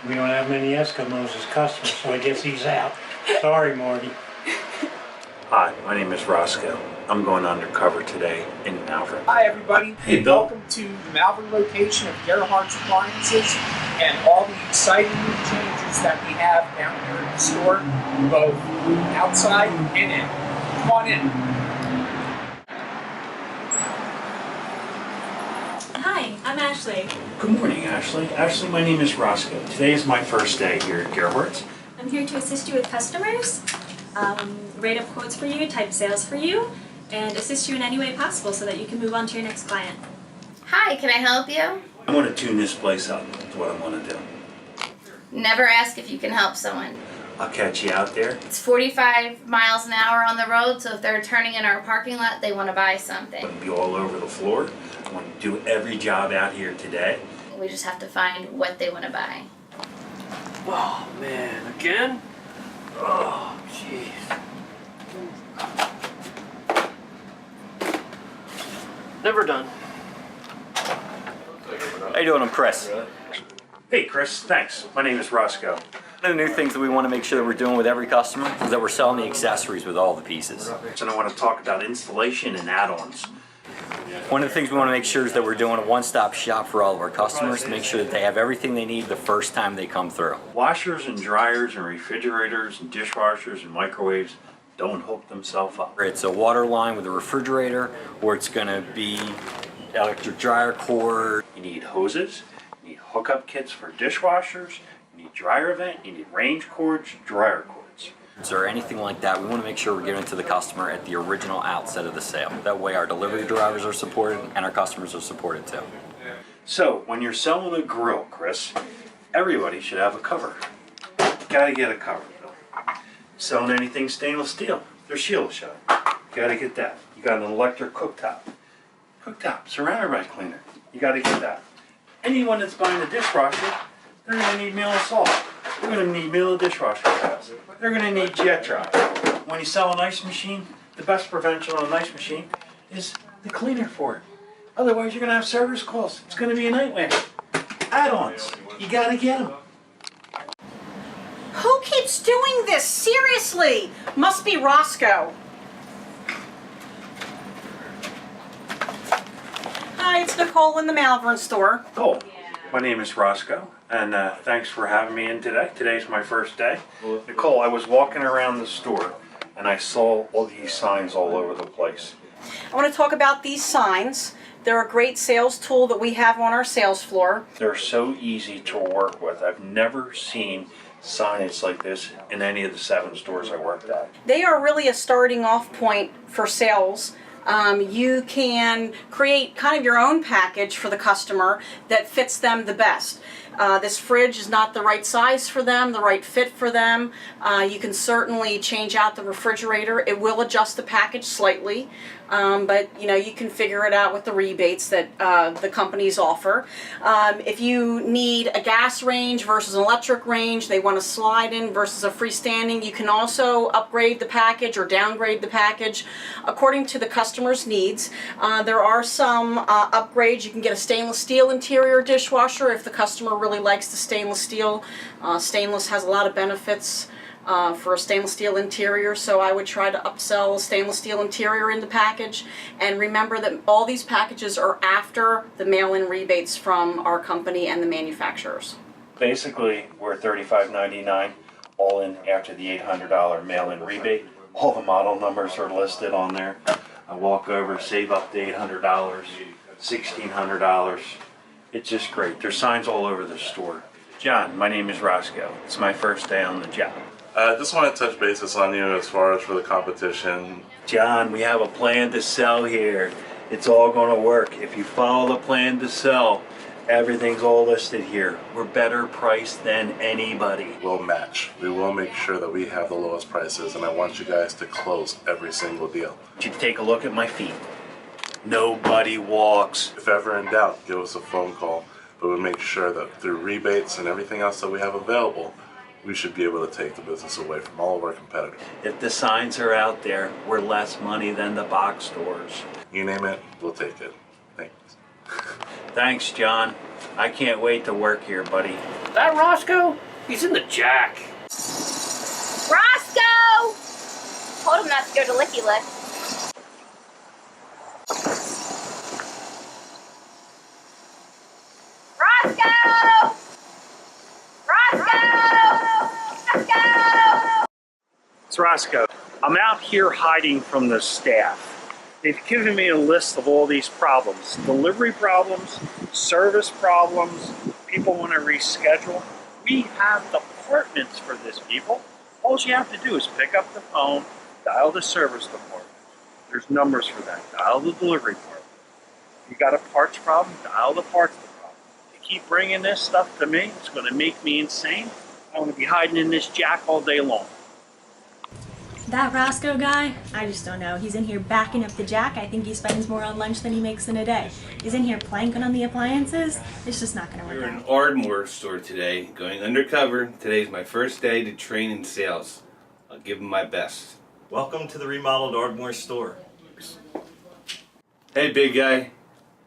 Speaker 21: We don't have many Eskimos as customers, so I guess he's out. Sorry, Marty.
Speaker 4: Hi, my name is Roscoe. I'm going undercover today in Malvern.
Speaker 22: Hi everybody.
Speaker 4: Hey, Bill.
Speaker 22: Welcome to the Malvern location of Gerhard's Appliances and all the exciting new changes that we have down here in the store, both outside and in. Come on in.
Speaker 23: Hi, I'm Ashley.
Speaker 4: Good morning, Ashley. Ashley, my name is Roscoe. Today is my first day here at Gerhard's.
Speaker 23: I'm here to assist you with customers, rate up quotes for you, type sales for you, and assist you in any way possible so that you can move on to your next client.
Speaker 18: Hi, can I help you?
Speaker 4: I want to tune this place up. That's what I want to do.
Speaker 18: Never ask if you can help someone.
Speaker 4: I'll catch you out there.
Speaker 18: It's 45 miles an hour on the road, so if they're turning in our parking lot, they want to buy something.
Speaker 4: I'll be all over the floor. I want to do every job out here today.
Speaker 18: We just have to find what they want to buy.
Speaker 24: Oh man, again? Oh, jeez. Never done.
Speaker 25: How you doing? I'm Chris.
Speaker 4: Hey, Chris. Thanks. My name is Roscoe.
Speaker 25: One of the new things that we want to make sure that we're doing with every customer is that we're selling the accessories with all the pieces.
Speaker 4: And I want to talk about installation and add-ons.
Speaker 25: One of the things we want to make sure is that we're doing a one-stop shop for all of our customers to make sure that they have everything they need the first time they come through.
Speaker 4: Washers and dryers and refrigerators and dishwashers and microwaves don't hook themselves up.
Speaker 25: It's a water line with a refrigerator, or it's going to be electric dryer cord.
Speaker 4: You need hoses, you need hookup kits for dishwashers, you need dryer vent, you need range cords, dryer cords.
Speaker 25: Or anything like that, we want to make sure we're giving it to the customer at the original outset of the sale. That way our delivery drivers are supported and our customers are supported too.
Speaker 4: So, when you're selling a grill, Chris, everybody should have a cover. Gotta get a cover, Bill. Selling anything stainless steel, their shield shut. Gotta get that. You got an electric cooktop. Cooktop, ceramic rag cleaner. You gotta get that. Anyone that's buying a dishwasher, they're gonna need meal and salt. They're gonna need meal and dishwasher pads. They're gonna need jet dry. When you sell an ice machine, the best prevention on an ice machine is the cleaner for it. Otherwise, you're gonna have service calls. It's gonna be a nightmare. Add-ons, you gotta get them.
Speaker 15: Who keeps doing this? Seriously? Must be Roscoe. Hi, it's Nicole in the Malvern store.
Speaker 4: Cool. My name is Roscoe, and thanks for having me in today. Today's my first day. Nicole, I was walking around the store, and I saw all these signs all over the place.
Speaker 15: I want to talk about these signs. They're a great sales tool that we have on our sales floor.
Speaker 4: They're so easy to work with. I've never seen signage like this in any of the 7 stores I worked at.
Speaker 15: They are really a starting off point for sales. You can create kind of your own package for the customer that fits them the best. This fridge is not the right size for them, the right fit for them. You can certainly change out the refrigerator. It will adjust the package slightly, but you know, you can figure it out with the rebates that the companies offer. If you need a gas range versus an electric range, they want a slide-in versus a freestanding, you can also upgrade the package or downgrade the package according to the customer's needs. There are some upgrades. You can get a stainless steel interior dishwasher if the customer really likes the stainless steel. Stainless has a lot of benefits for a stainless steel interior, so I would try to upsell a stainless steel interior in the package. And remember that all these packages are after the mail-in rebates from our company and the manufacturers.
Speaker 4: Basically, we're $35.99 all in after the $800 mail-in rebate. All the model numbers are listed on there. I walk over, save up to $800, $1,600. It's just great. There's signs all over the store. John, my name is Roscoe. It's my first day on the job.
Speaker 3: I just want to touch bases on you as far as for the competition.
Speaker 4: John, we have a plan to sell here. It's all going to work. If you follow the plan to sell, everything's all listed here. We're better priced than anybody.
Speaker 3: We'll match. We will make sure that we have the lowest prices, and I want you guys to close every single deal.
Speaker 4: You take a look at my feet. Nobody walks.
Speaker 3: If ever in doubt, give us a phone call. But we'll make sure that through rebates and everything else that we have available, we should be able to take the business away from all of our competitors.
Speaker 4: If the signs are out there, we're less money than the box stores.
Speaker 3: You name it, we'll take it. Thanks.
Speaker 4: Thanks, John. I can't wait to work here, buddy.
Speaker 24: That Roscoe? He's in the jack.
Speaker 18: Roscoe! Told him not to go to Licky Lick. Roscoe! Roscoe! Roscoe!
Speaker 4: It's Roscoe. I'm out here hiding from the staff. They've given me a list of all these problems. Delivery problems, service problems, people want to reschedule. We have departments for this, people. All you have to do is pick up the phone, dial the service department. There's numbers for that. Dial the delivery department. If you got a parts problem, dial the parts department. If you keep bringing this stuff to me, it's going to make me insane. I want to be hiding in this jack all day long.
Speaker 23: That Roscoe guy, I just don't know. He's in here backing up the jack. I think he spends more on lunch than he makes in a day. He's in here planking on the appliances. It's just not going to work
Speaker 5: We're
Speaker 23: out.
Speaker 5: in Ardmore store today, going undercover. Today's my first day to train in sales. I'll give them my best.
Speaker 6: Welcome to the remodeled Ardmore store.
Speaker 5: Hey, big guy.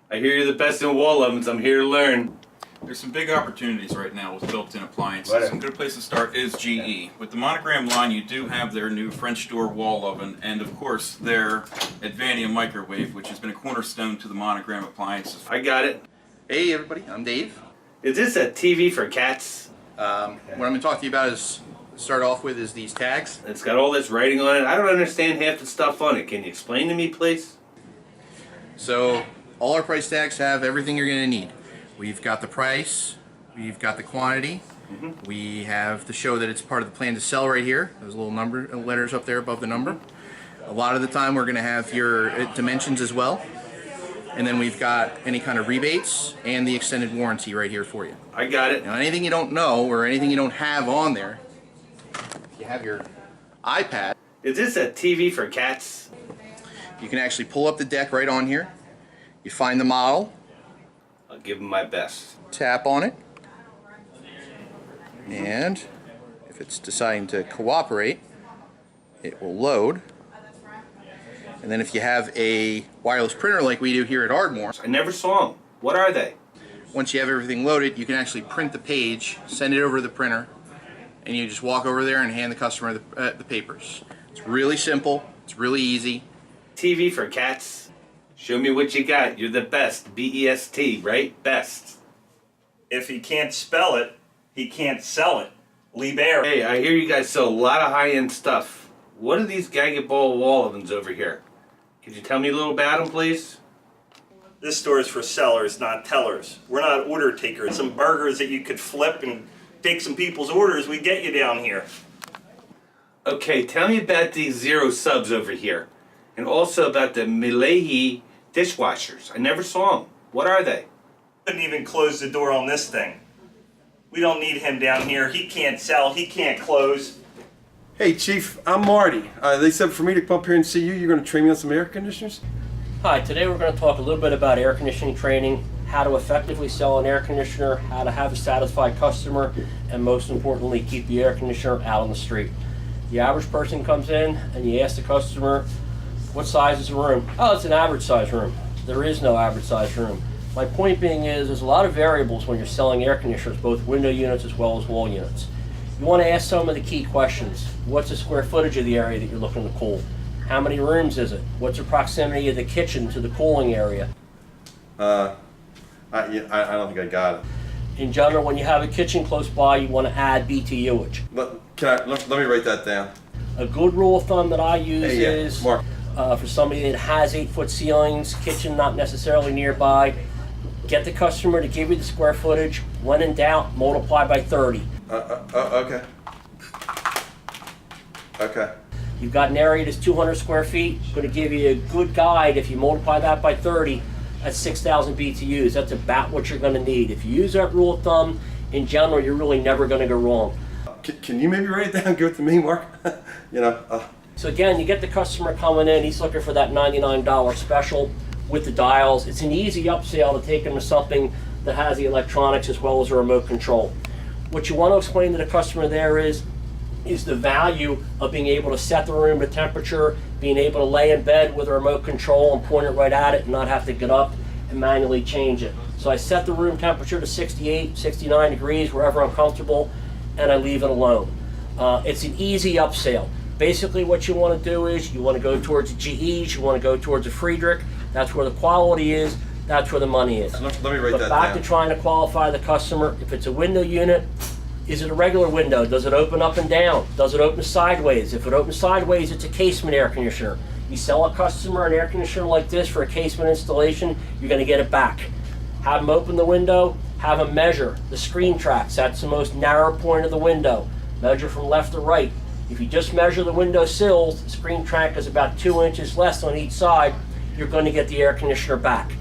Speaker 5: I hear you're the best in wall ovens. I'm here to learn.
Speaker 7: There's some big opportunities right now with built-in appliances.
Speaker 5: Right.
Speaker 7: A good place to start is GE. With the Monogram line, you do have their new French door wall oven, and of course their Advania microwave, which has been a cornerstone to the Monogram appliances.
Speaker 5: I got it.
Speaker 2: Hey everybody, I'm Dave.
Speaker 5: Is this a TV for cats?
Speaker 2: What I'm going to talk to you about is, start off with, is these tags.
Speaker 5: It's got all this writing on it. I don't understand half the stuff on it. Can you explain to me, please?
Speaker 2: So, all our price tags have everything you're going to need. We've got the price, we've got the quantity, we have to show that it's part of the plan to sell right here. There's little letters up there above the number. A lot of the time we're going to have your dimensions as well. And then we've got any kind of rebates and the extended warranty right here for you.
Speaker 5: I got it.
Speaker 2: Now anything you don't know or anything you don't have on there, you have your iPad.
Speaker 5: Is this a TV for cats?
Speaker 2: You can actually pull up the deck right on here. You find the model.
Speaker 5: I'll give them my best.
Speaker 2: Tap on it. And if it's deciding to cooperate, it will load. And then if you have a wireless printer like we do here at Ardmore.
Speaker 5: I never saw them. What are they?
Speaker 2: Once you have everything loaded, you can actually print the page, send it over to the printer, and you just walk over there and hand the customer the papers. It's really simple. It's really easy.
Speaker 5: TV for cats? Show me what you got. You're the best. B-E-S-T, right? Best.
Speaker 6: If he can't spell it, he can't sell it. Liber.
Speaker 5: Hey, I hear you guys sell a lot of high-end stuff. What are these Gagget Ball wall ovens over here? Could you tell me a little about them, please?
Speaker 6: This store is for sellers, not tellers. We're not order takers. Some burgers that you could flip and take some people's orders, we get you down here.
Speaker 5: Okay, tell me about these zero subs over here. And also about the Milahi dishwashers. I never saw them. What are they?
Speaker 6: Couldn't even close the door on this thing. We don't need him down here. He can't sell. He can't close.
Speaker 1: Hey, Chief, I'm Marty. They said for me to come up here and see you. You're going to train me on some air conditioners?
Speaker 24: Hi, today we're going to talk a little bit about air conditioning training, how to effectively sell an air conditioner, how to have a satisfied customer, and most importantly, keep the air conditioner out on the street. The average person comes in and you ask the customer, what size is the room? Oh, it's an average size room. There is no average size room. My point being is there's a lot of variables when you're selling air conditioners, both window units as well as wall units. You want to ask some of the key questions. What's the square footage of the area that you're looking to cool? How many rooms is it? What's the proximity of the kitchen to the cooling area?
Speaker 1: I don't think I got it.
Speaker 24: In general, when you have a kitchen close by, you want to add BTUage.
Speaker 1: Let me write that down.
Speaker 24: A good rule of thumb that I use is
Speaker 1: Mark.
Speaker 24: For somebody that has 8-foot ceilings, kitchen not necessarily nearby, Get the customer to give you the square footage. When in doubt, multiply by 30.
Speaker 1: Okay. Okay.
Speaker 24: You've got an area that's 200 square feet. Going to give you a good guide. If you multiply that by 30, that's 6,000 BTUs. That's about what you're going to need. If you use that rule of thumb, in general, you're really never going to go wrong.
Speaker 1: Can you maybe write it down and give it to me, Mark? You know.
Speaker 24: So again, you get the customer coming in. He's looking for that $99 special with the dials. It's an easy upsell to take him to something that has the electronics as well as a remote control. What you want to explain to the customer there is the value of being able to set the room to temperature, being able to lay in bed with a remote control and point it right at it and not have to get up and manually change it. So I set the room temperature to 68, 69 degrees, wherever I'm comfortable, and I leave it alone. It's an easy upsell. Basically what you want to do is you want to go towards the GEs, you want to go towards the Friedrich. That's where the quality is, that's where the money is.
Speaker 1: Let me write
Speaker 24: but
Speaker 1: that
Speaker 24: back
Speaker 1: down.
Speaker 24: to trying to qualify the customer. If it's a window unit, is it a regular window? Does it open up and down? Does it open sideways? If it opens sideways, it's a casement air conditioner. You sell a customer an air conditioner like this for a casement installation, you're going to get it back. Have them open the window, have them measure the screen tracks. That's the most narrow point of the window. Measure from left to right. If you just measure the window sills, the screen track is about 2 inches less on each side, you're going to get the air conditioner back.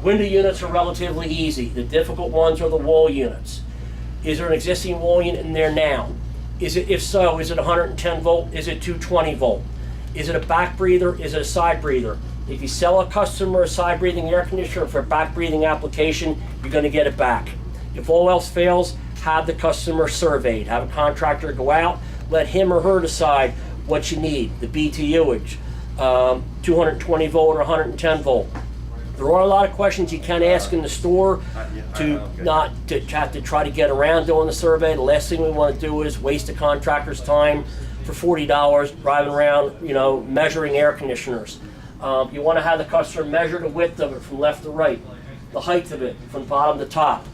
Speaker 24: Window units are relatively easy. The difficult ones are the wall units. Is there an existing wall unit in there now? If so, is it 110 volt? Is it 220 volt? Is it a back breather? Is it a side breather? If you sell a customer a side breathing air conditioner for a back breathing application, you're going to get it back. If all else fails, have the customer surveyed. Have a contractor go out, let him or her decide what you need, the BTUage, 220 volt or 110 volt. There are a lot of questions you can ask in the store not to have to try to get around doing the survey. The last thing we want to do is waste a contractor's time for $40 driving around, measuring air conditioners. You want to have the customer measure the width of it from left to right, the height of it from bottom to top.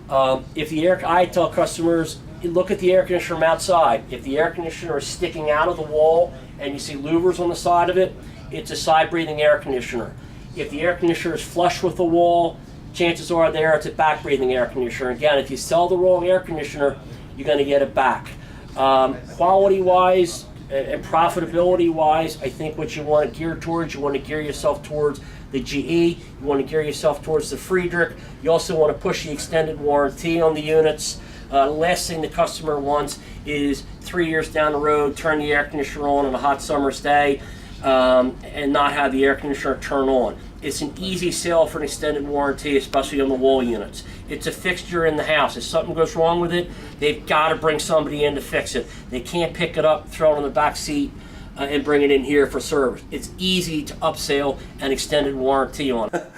Speaker 24: I tell customers, look at the air conditioner from outside. If the air conditioner is sticking out of the wall and you see louvers on the side of it, it's a side breathing air conditioner. If the air conditioner is flush with the wall, chances are there it's a back breathing air conditioner. Again, if you sell the wrong air conditioner, you're going to get it back. Quality wise and profitability wise, I think what you want to gear towards, you want to gear yourself towards the GE, you want to gear yourself towards the Friedrich. You also want to push the extended warranty on the units. The last thing the customer wants is 3 years down the road, turn the air conditioner on a hot summer's day and not have the air conditioner turn on. It's an easy sale for an extended warranty, especially on the wall units. It's a fixture in the house. If something goes wrong with it, they've got to bring somebody in to fix it. They can't pick it up, throw it on the back seat, and bring it in here for service. It's easy to upsell an extended warranty on it.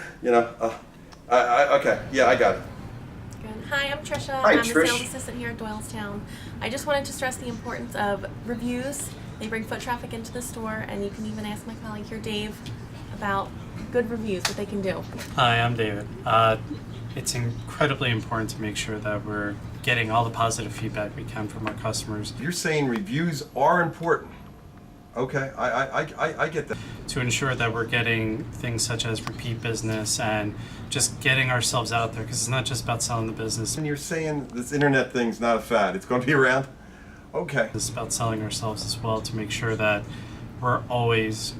Speaker 1: Okay, yeah, I got it.
Speaker 8: Hi, I'm Trisha.
Speaker 1: Hi,
Speaker 8: I'm
Speaker 1: Trish.
Speaker 8: the sales assistant here at Doylestown. I just wanted to stress the importance of reviews. They bring foot traffic into the store, and you can even ask my colleague here, Dave, about good reviews, what they can do.
Speaker 9: Hi, I'm David. It's incredibly important to make sure that we're getting all the positive feedback we can from our customers.
Speaker 1: You're saying reviews are important. Okay, I get that.
Speaker 9: To ensure that we're getting things such as repeat business and just getting ourselves out there, because it's not just about selling the business.
Speaker 1: And you're saying this internet thing's not a fad, it's going to be around? Okay.
Speaker 9: It's about selling ourselves as well to make sure that we're always,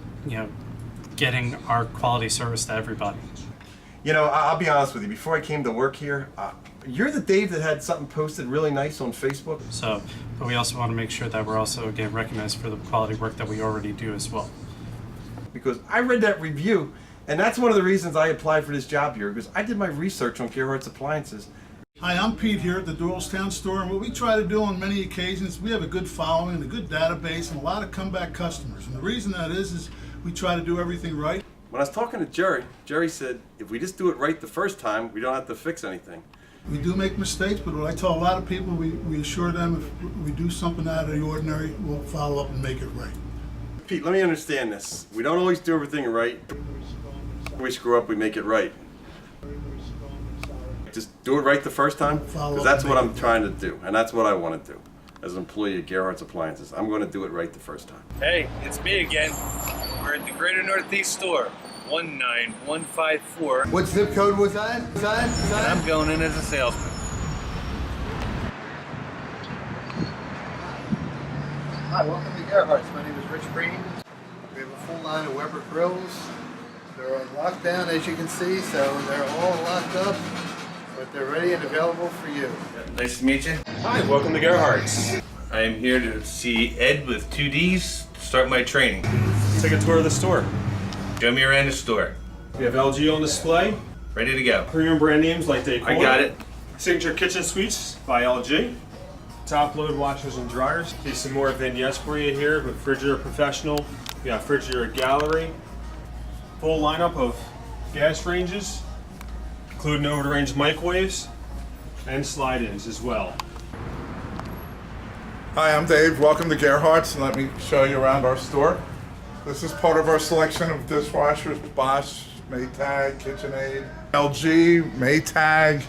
Speaker 9: getting our quality service to everybody.
Speaker 1: I'll be honest with you, before I came to work here, you're the Dave that had something posted really nice on Facebook.
Speaker 9: But we also want to make sure that we're also getting recognized for the quality work that we already do as well.
Speaker 1: Because I read that review, and that's one of the reasons I applied for this job here, because I did my research on Gerhard's Appliances.
Speaker 11: Hi, I'm Pete here at the Doylestown store, and what we try to do on many occasions, we have a good following, a good database, and a lot of comeback customers. And the reason that is we try to do everything right.
Speaker 1: When I was talking to Jerry said, if we just do it right the first time, we don't have to fix anything.
Speaker 11: We do make mistakes, but what I tell a lot of people, we assure them if we do something out of the ordinary, we'll follow up and make it right.
Speaker 1: Pete, let me understand this. We don't always do everything right. When we screw up, we make it right. Just do it right the first time, because that's what I'm trying to do, and that's what I want to do as an employee at Gerhard's Appliances. I'm going to do it right the first time.
Speaker 12: Hey, it's me again. We're at the Greater Northeast store,
Speaker 5: 19154.
Speaker 12: What zip code was that?
Speaker 5: And I'm going in as a salesman.
Speaker 12: Hi, welcome to Gerhard's. My name is Rich Breen. We have a full line of Weber grills. They're on lockdown, as you can see, so they're all locked up, but they're ready and available for you.
Speaker 5: Nice to meet you. Hi, welcome to Gerhard's. I am here to see Ed with 2 Ds to start my training.
Speaker 13: Take a tour of the store.
Speaker 5: Show me around the store.
Speaker 13: We have LG on display.
Speaker 5: Ready to go.
Speaker 13: Premium brand names like they call
Speaker 5: I got it.
Speaker 13: Signature kitchen suites by LG. Top load washers and dryers. See some more vignettes for you here with Frigidaire Professional. We got Frigidaire Gallery. Full lineup of gas ranges, including over-the-range microwaves and slide-ins as well.
Speaker 14: Hi, I'm Dave. Welcome to Gerhard's, and let me show you around our store. This is part of our selection of dishwashers: Bosch, Maytag, KitchenAid, LG, Maytag.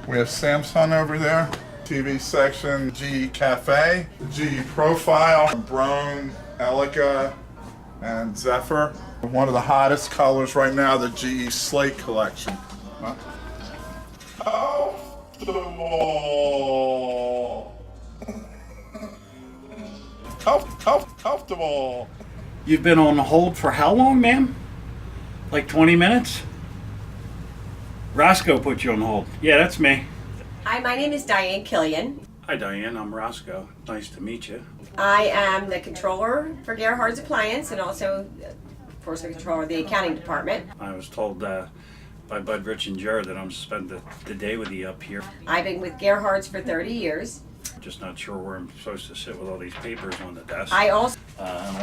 Speaker 14: We have Samsung over there. TV section, GE Cafe, GE Profile, Brone, Elica, and Zephyr. One of the hottest colors right now, the GE Slate collection. Comfortable.
Speaker 16: You've been on hold for how long, ma'am? Like 20 minutes? Roscoe put you on hold. Yeah, that's me.
Speaker 17: Hi, my name is Diane Killian.
Speaker 16: Hi, Diane. I'm Roscoe. Nice to meet you.
Speaker 17: I am the controller for Gerhard's Appliance and also, of course, the controller of the accounting department.
Speaker 16: I was told by Bud, Rich, and Jared that I'm spend the day with you up here.
Speaker 17: I've been with Gerhard's for 30 years.
Speaker 16: Just not sure where I'm supposed to sit with all these papers on the desk.
Speaker 17: I also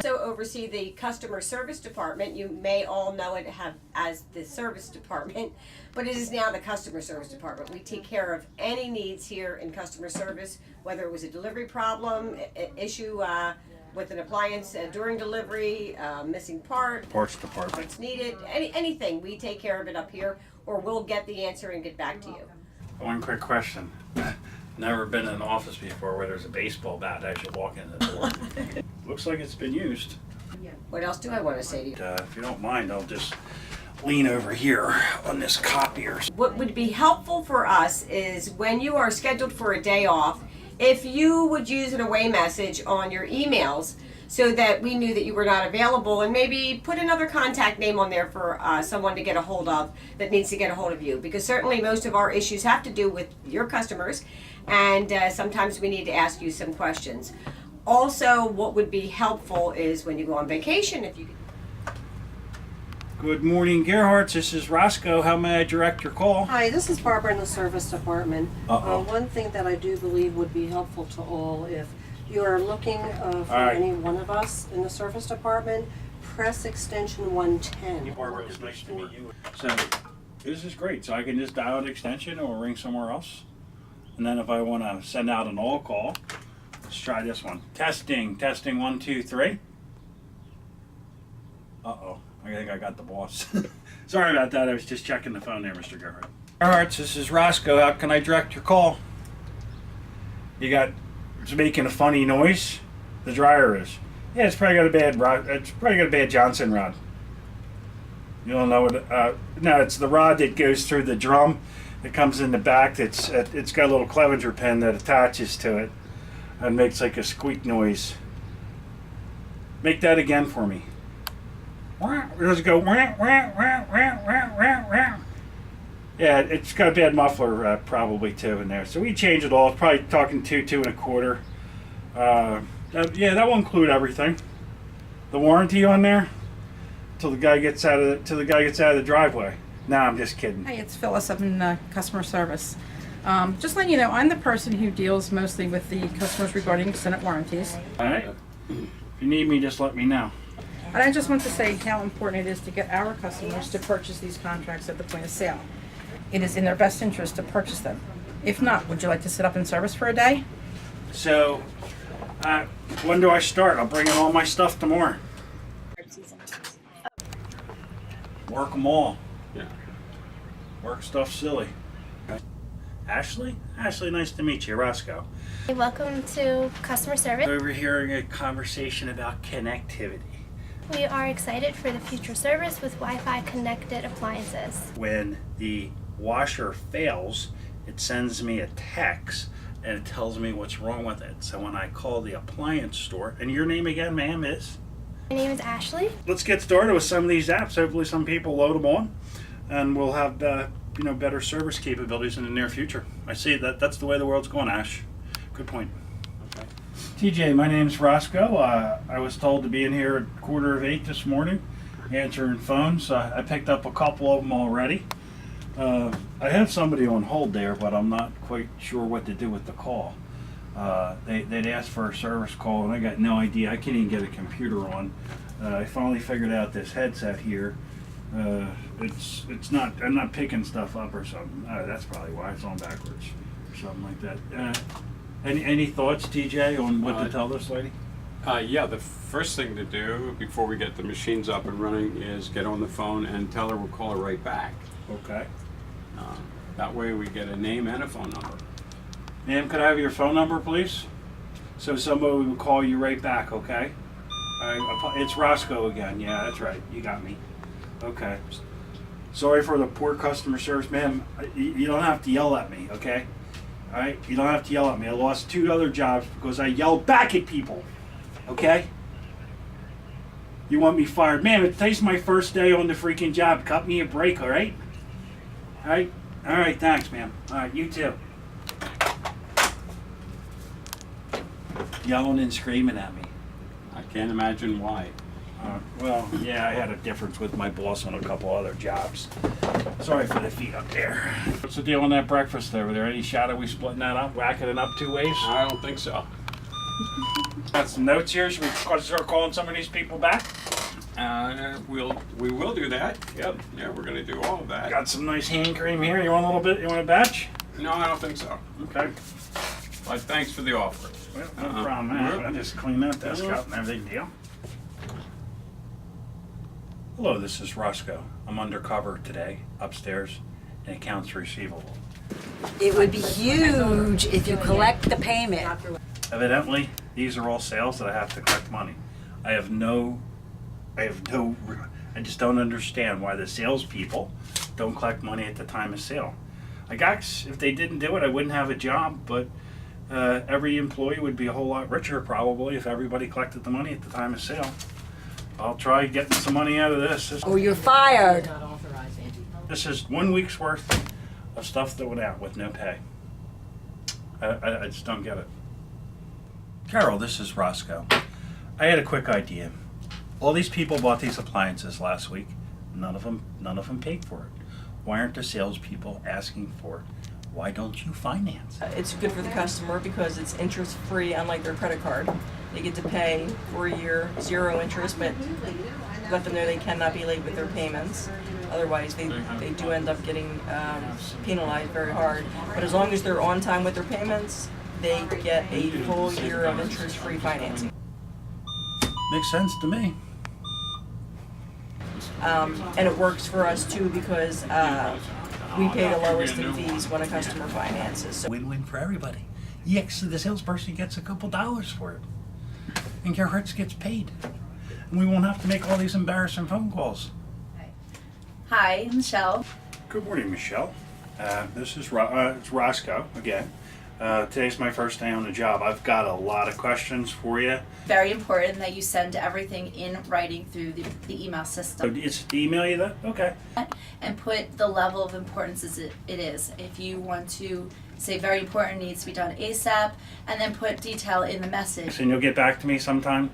Speaker 17: oversee the customer service department. You may all know it as the service department, but it is now the customer service department. We take care of any needs here in customer service, whether it was a delivery problem, issue with an appliance during delivery, missing
Speaker 16: Parts department.
Speaker 17: parts needed, anything. We take care of it up here, or we'll get the answer and get back to you.
Speaker 16: One quick question. Never been in an office before where there's a baseball bat as you walk in the door. Looks like it's been used.
Speaker 17: What else do I want to say to you?
Speaker 16: If you don't mind, I'll just lean over here on this copier.
Speaker 17: What would be helpful for us is when you are scheduled for a day off, if you would use an away message on your emails so that we knew that you were not available, and maybe put another contact name on there for someone to get a hold of that needs to get a hold of you, because certainly most of our issues have to do with your customers, and sometimes we need to ask you some questions. Also, what would be helpful is when you go on vacation, if you
Speaker 16: Good morning, Gerhard's. This is Roscoe. How may I direct your call?
Speaker 26: Hi, this is Barbara in the service department.
Speaker 16: Uh-oh.
Speaker 26: One thing that I do believe would be helpful to all, if you are looking for
Speaker 16: All right.
Speaker 26: any one of us in the service department, press extension 110.
Speaker 16: Barbara, it's nice to meet you. So, this is great. So I can just dial an extension or ring somewhere else. And then if I want to send out an all call, let's try this one. Testing, 1, 2, 3. Uh-oh. I think I got the boss. Sorry about that. I was just checking the phone there, Mr. Gerhard. Gerhard's, this is Roscoe. How can I direct your call? It's making a funny noise. The dryer is. Yeah, it's probably got a bad rod. It's probably got a bad Johnson rod. You don't know what? No, it's the rod that goes through the drum. It comes in the back. It's got a little Clevenger pin that attaches to it, and makes like a squeak noise. Make that again for me. Does it go? Yeah, it's got a bad muffler probably too in there. So we change it all. It's probably talking 2 1/4. Yeah, that will include everything. The warranty on there till the guy gets out of the driveway. No, I'm just kidding.
Speaker 27: Hi, it's Phyllis. I'm in customer service. Just letting you know, I'm the person who deals mostly with the customers regarding extended warranties.
Speaker 16: All right. If you need me, just let me know.
Speaker 27: And I just want to say how important it is to get our customers to purchase these contracts at the point of sale. It is in their best interest to purchase them. If not, would you like to sit up in service for a day?
Speaker 16: So, when do I start? I'll bring in all my stuff tomorrow. Work them all.
Speaker 13: Yeah.
Speaker 16: Work stuff silly. Ashley? Ashley, nice to meet you. Roscoe.
Speaker 28: Welcome to customer service.
Speaker 16: Overhearing a conversation about connectivity.
Speaker 10: We are excited for the future service with Wi-Fi connected appliances.
Speaker 16: When the washer fails, it sends me a text and it tells me what's wrong with it. So when I call the appliance store, and your name again, ma'am, is?
Speaker 10: My name is Ashley.
Speaker 16: Let's get started with some of these apps. Hopefully some people load them on and we'll have better service capabilities in the near future. I see that's the way the world's going, Ash. Good point. Okay. TJ, my name's Roscoe. I was told to be in here at 7:45 this morning answering phones. I picked up a couple of them already. I have somebody on hold there, but I'm not quite sure what to do with the call. They'd asked for a service call, and I got no idea. I can't even get a computer on. I finally figured out this headset here. It's not. I'm not picking stuff up or something. That's probably why it's on backwards or something like that. Any thoughts, TJ, on what to tell this lady?
Speaker 15: Yeah, the first thing to do before we get the machines up and running is get on the phone and tell her we'll call her right back.
Speaker 16: Okay.
Speaker 15: That way we get a name and a phone number.
Speaker 16: Ma'am, could I have your phone number, please? So somebody will call you right back, okay? It's Roscoe again. Yeah, that's right. You got me. Okay. Sorry for the poor customer service, ma'am. You don't have to yell at me, okay? All right? You don't have to yell at me. I lost 2 other jobs because I yelled back at people, okay? You want me fired? Ma'am, today's my first day on the freaking job. Cut me a break, all right? All right? All right, thanks, ma'am. All right, you too. Yelling and screaming at me.
Speaker 15: I can't imagine why.
Speaker 16: Well, yeah, I had a difference with my boss on a couple other jobs. Sorry for the feet up there. What's the deal on that breakfast over there? Any shot of we splitting that up, whacking it up 2 ways?
Speaker 15: I don't think so.
Speaker 16: Got some notes here. Should we start calling some of these people back?
Speaker 15: We will do that. Yep. Yeah, we're going to do all of that.
Speaker 16: Got some nice hand cream here. You want a little bit? You want a batch?
Speaker 15: No, I don't think so.
Speaker 16: Okay.
Speaker 15: But thanks for the offer.
Speaker 16: Well, no problem, man. I'll just clean that desk up, no big deal. Hello, this is Roscoe. I'm undercover today, upstairs, in accounts receivable.
Speaker 19: It would be huge if you collect the payment.
Speaker 16: Evidently, these are all sales that I have to collect money. I just don't understand why the salespeople don't collect money at the time of sale. I guess if they didn't do it, I wouldn't have a job, but every employee would be a whole lot richer probably if everybody collected the money at the time of sale. I'll try getting some money out of this.
Speaker 19: Or you're fired.
Speaker 16: This is 1 week's worth of stuff that went out with no pay. I just don't get it. Carol, this is Roscoe. I had a quick idea. All these people bought these appliances last week. None of them paid for it. Why aren't the salespeople asking for it? Why don't you finance?
Speaker 20: It's good for the customer because it's interest free, unlike their credit card. They get to pay for a year, 0 interest, but let them know they cannot be late with their payments. Otherwise, they do end up getting penalized very hard. But as long as they're on time with their payments, they get a full year of interest-free financing.
Speaker 16: Makes sense to me.
Speaker 20: And it works for us too because we pay the lowest in fees when a customer finances. So
Speaker 16: Win-win for everybody. Yes, the salesperson gets a couple dollars for it. And Gerhard gets paid. And we won't have to make all these embarrassing phone calls.
Speaker 21: Hi, I'm Michelle.
Speaker 16: Good morning, Michelle. This is it's Roscoe again. Today's my first day on the job. I've got a lot of questions for you.
Speaker 21: Very important that you send everything in writing through the email system.
Speaker 16: So it's to email you that? Okay.
Speaker 21: And put the level of importance as it is. If you want to say very important, needs to be done ASAP, and then put detail in the message.
Speaker 16: And you'll get back to me sometime,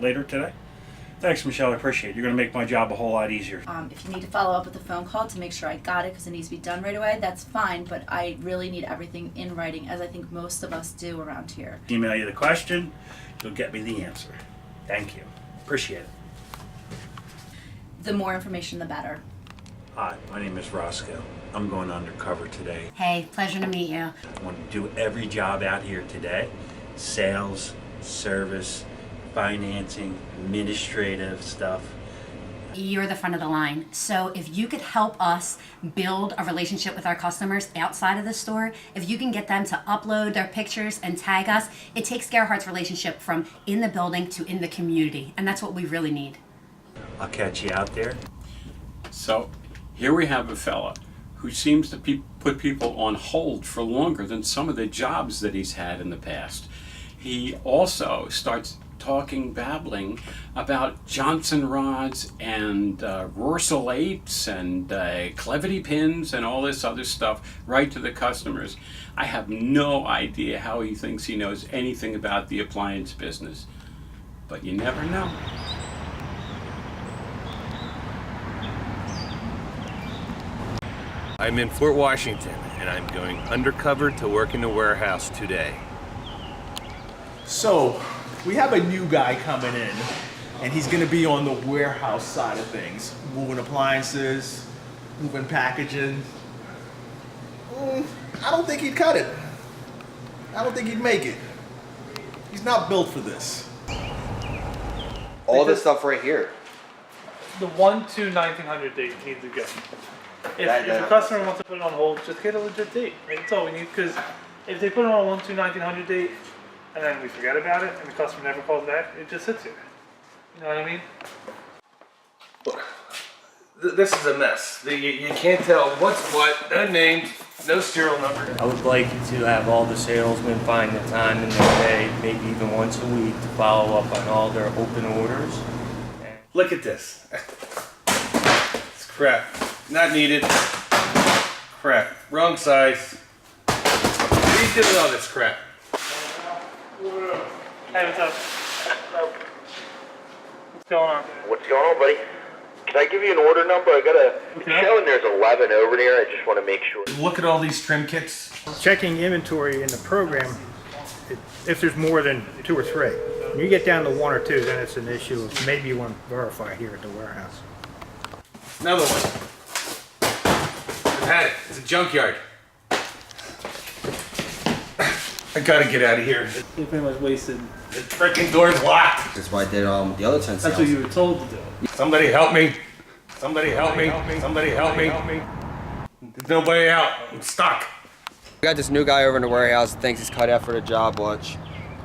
Speaker 16: later today? Thanks, Michelle. I appreciate it. You're going to make my job a whole lot easier.
Speaker 21: If you need to follow up with a phone call to make sure I got it because it needs to be done right away, that's fine, but I really need everything in writing, as I think most of us do around here.
Speaker 16: Email you the question, you'll get me the answer. Thank you. Appreciate it.
Speaker 21: The more information, the better.
Speaker 16: Hi, my name is Roscoe. I'm going undercover today.
Speaker 21: Hey, pleasure to meet you.
Speaker 16: I want to do every job out here today. Sales, service, financing, administrative stuff.
Speaker 22: You're the front of the line. So if you could help us build a relationship with our customers outside of the store, if you can get them to upload their pictures and tag us, it takes Gerhard's relationship from in the building to in the community. And that's what we really need.
Speaker 2: I'll catch you out there.
Speaker 15: So here we have a fella who seems to put people on hold for longer than some of the jobs that he's had in the past. He also starts babbling about Johnson rods and Rorsal 8s and Clevity pins and all this other stuff right to the customers. I have no idea how he thinks he knows anything about the appliance business, but you never know.
Speaker 3: I'm in Fort Washington, and I'm going undercover to work in the warehouse today.
Speaker 4: So, we have a new guy coming in, and he's gonna be on the warehouse side of things. Moving appliances, moving packaging. I don't think he'd cut it. I don't think he'd make it. He's not built for this.
Speaker 7: All this stuff right here.
Speaker 18: The 1-1900 date needs to go. If a customer wants to put it on hold, just get a legit date. Right? That's all we need. Because if they put it on a 1-1900 date and then we forget about it and the customer never calls back, it just sits here. You know what I mean?
Speaker 5: This is a mess. You can't tell what's what. No names, no serial number.
Speaker 2: I would like to have all the salesmen find the time in their day, maybe even once a week, to follow up on all their open orders.
Speaker 5: Look at this. It's crap. Not needed. Crap. Wrong size. What are you doing with all this crap?
Speaker 18: Hey, what's up? What's going on?
Speaker 7: What's going on, buddy? Can I give you an order number? I got it's showing there's 11 over there. I just want to make sure.
Speaker 5: Look at all these trim kits.
Speaker 23: Checking inventory in the program, if there's more than 2 or 3. When you get down to 1 or 2, then it's an issue of maybe you want to verify here at the warehouse.
Speaker 5: Another one. I've had it. It's a junkyard. I gotta get out of here.
Speaker 18: You pretty much wasted.
Speaker 5: The freaking door's locked.
Speaker 7: That's why I did the other 10 sales.
Speaker 18: That's what you were told to do.
Speaker 5: Somebody help me. Somebody help me. Somebody help me. There's no way out. I'm stuck.
Speaker 7: We got this new guy over in the warehouse that thinks he's cut out for the job, which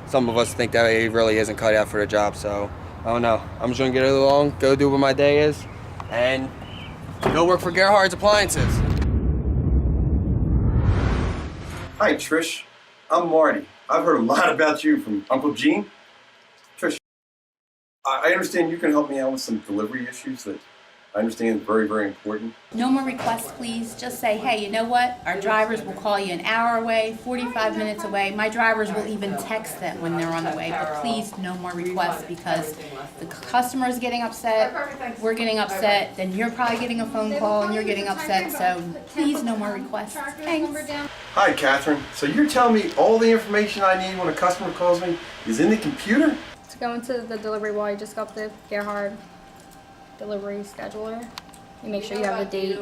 Speaker 7: some of us think that he really isn't cut out for the job, so I don't know. I'm just gonna get it along, go do what my day is, and go work for Gerhard's Appliances.
Speaker 1: Hi, Trish. I'm Marty. I've heard a lot about you from Uncle Gene. Trish, I understand you can help me out with some delivery issues that I understand is very, very important.
Speaker 25: No more requests, please. Just say, hey, you know what? Our drivers will call you an hour away, 45 minutes away. My drivers will even text them when they're on the way. But please, no more requests, because the customer is getting upset, we're getting upset, then you're probably getting a phone call and you're getting upset. So please, no more requests. Thanks.
Speaker 1: Hi, Catherine. So you're telling me all the information I need when a customer calls me is in the computer?
Speaker 28: To go into the delivery wall, you just go up to Gerhard delivery scheduler. You make sure you have the date.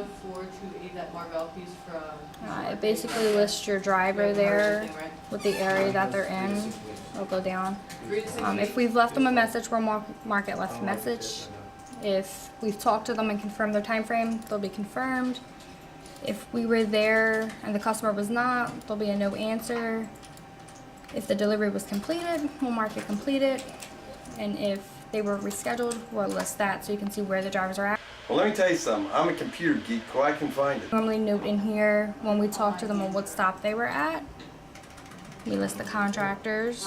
Speaker 28: It basically lists your driver there with the area that they're in. It'll go down. If we've left them a message, we'll mark it left message. If we've talked to them and confirmed their time frame, they'll be confirmed. If we were there and the customer was not, there'll be a no answer. If the delivery was completed, we'll mark it completed. And if they were rescheduled, we'll list that so you can see where the drivers are at.
Speaker 1: Well, let me tell you something. I'm a computer geek, so I can find it.
Speaker 28: Normally note in here when we talk to them on what stop they were at. We list the contractors.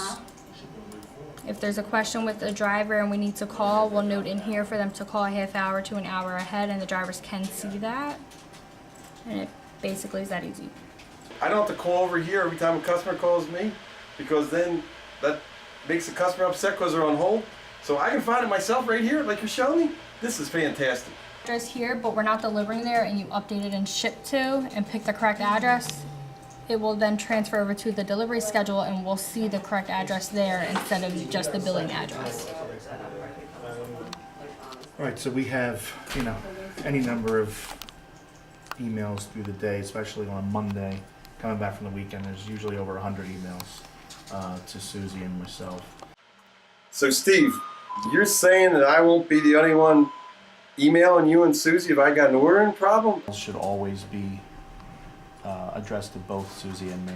Speaker 28: If there's a question with the driver and we need to call, we'll note in here for them to call a half hour to an hour ahead, and the drivers can see that. And it basically is that easy.
Speaker 1: I don't have to call over here every time a customer calls me, because then that makes the customer upset because they're on hold. So I can find it myself right here, like you're showing me. This is fantastic.
Speaker 28: Address here, but we're not delivering there, and you update it and ship to and pick the correct address. It will then transfer over to the delivery schedule, and we'll see the correct address there instead of just the billing address.
Speaker 23: All right, so we have, any number of emails through the day, especially on Monday, coming back from the weekend. There's usually over 100 emails to Susie and myself.
Speaker 1: So Steve, you're saying that I won't be the only one emailing you and Susie if I got an ordering problem?
Speaker 23: It should always be addressed to both Susie and me,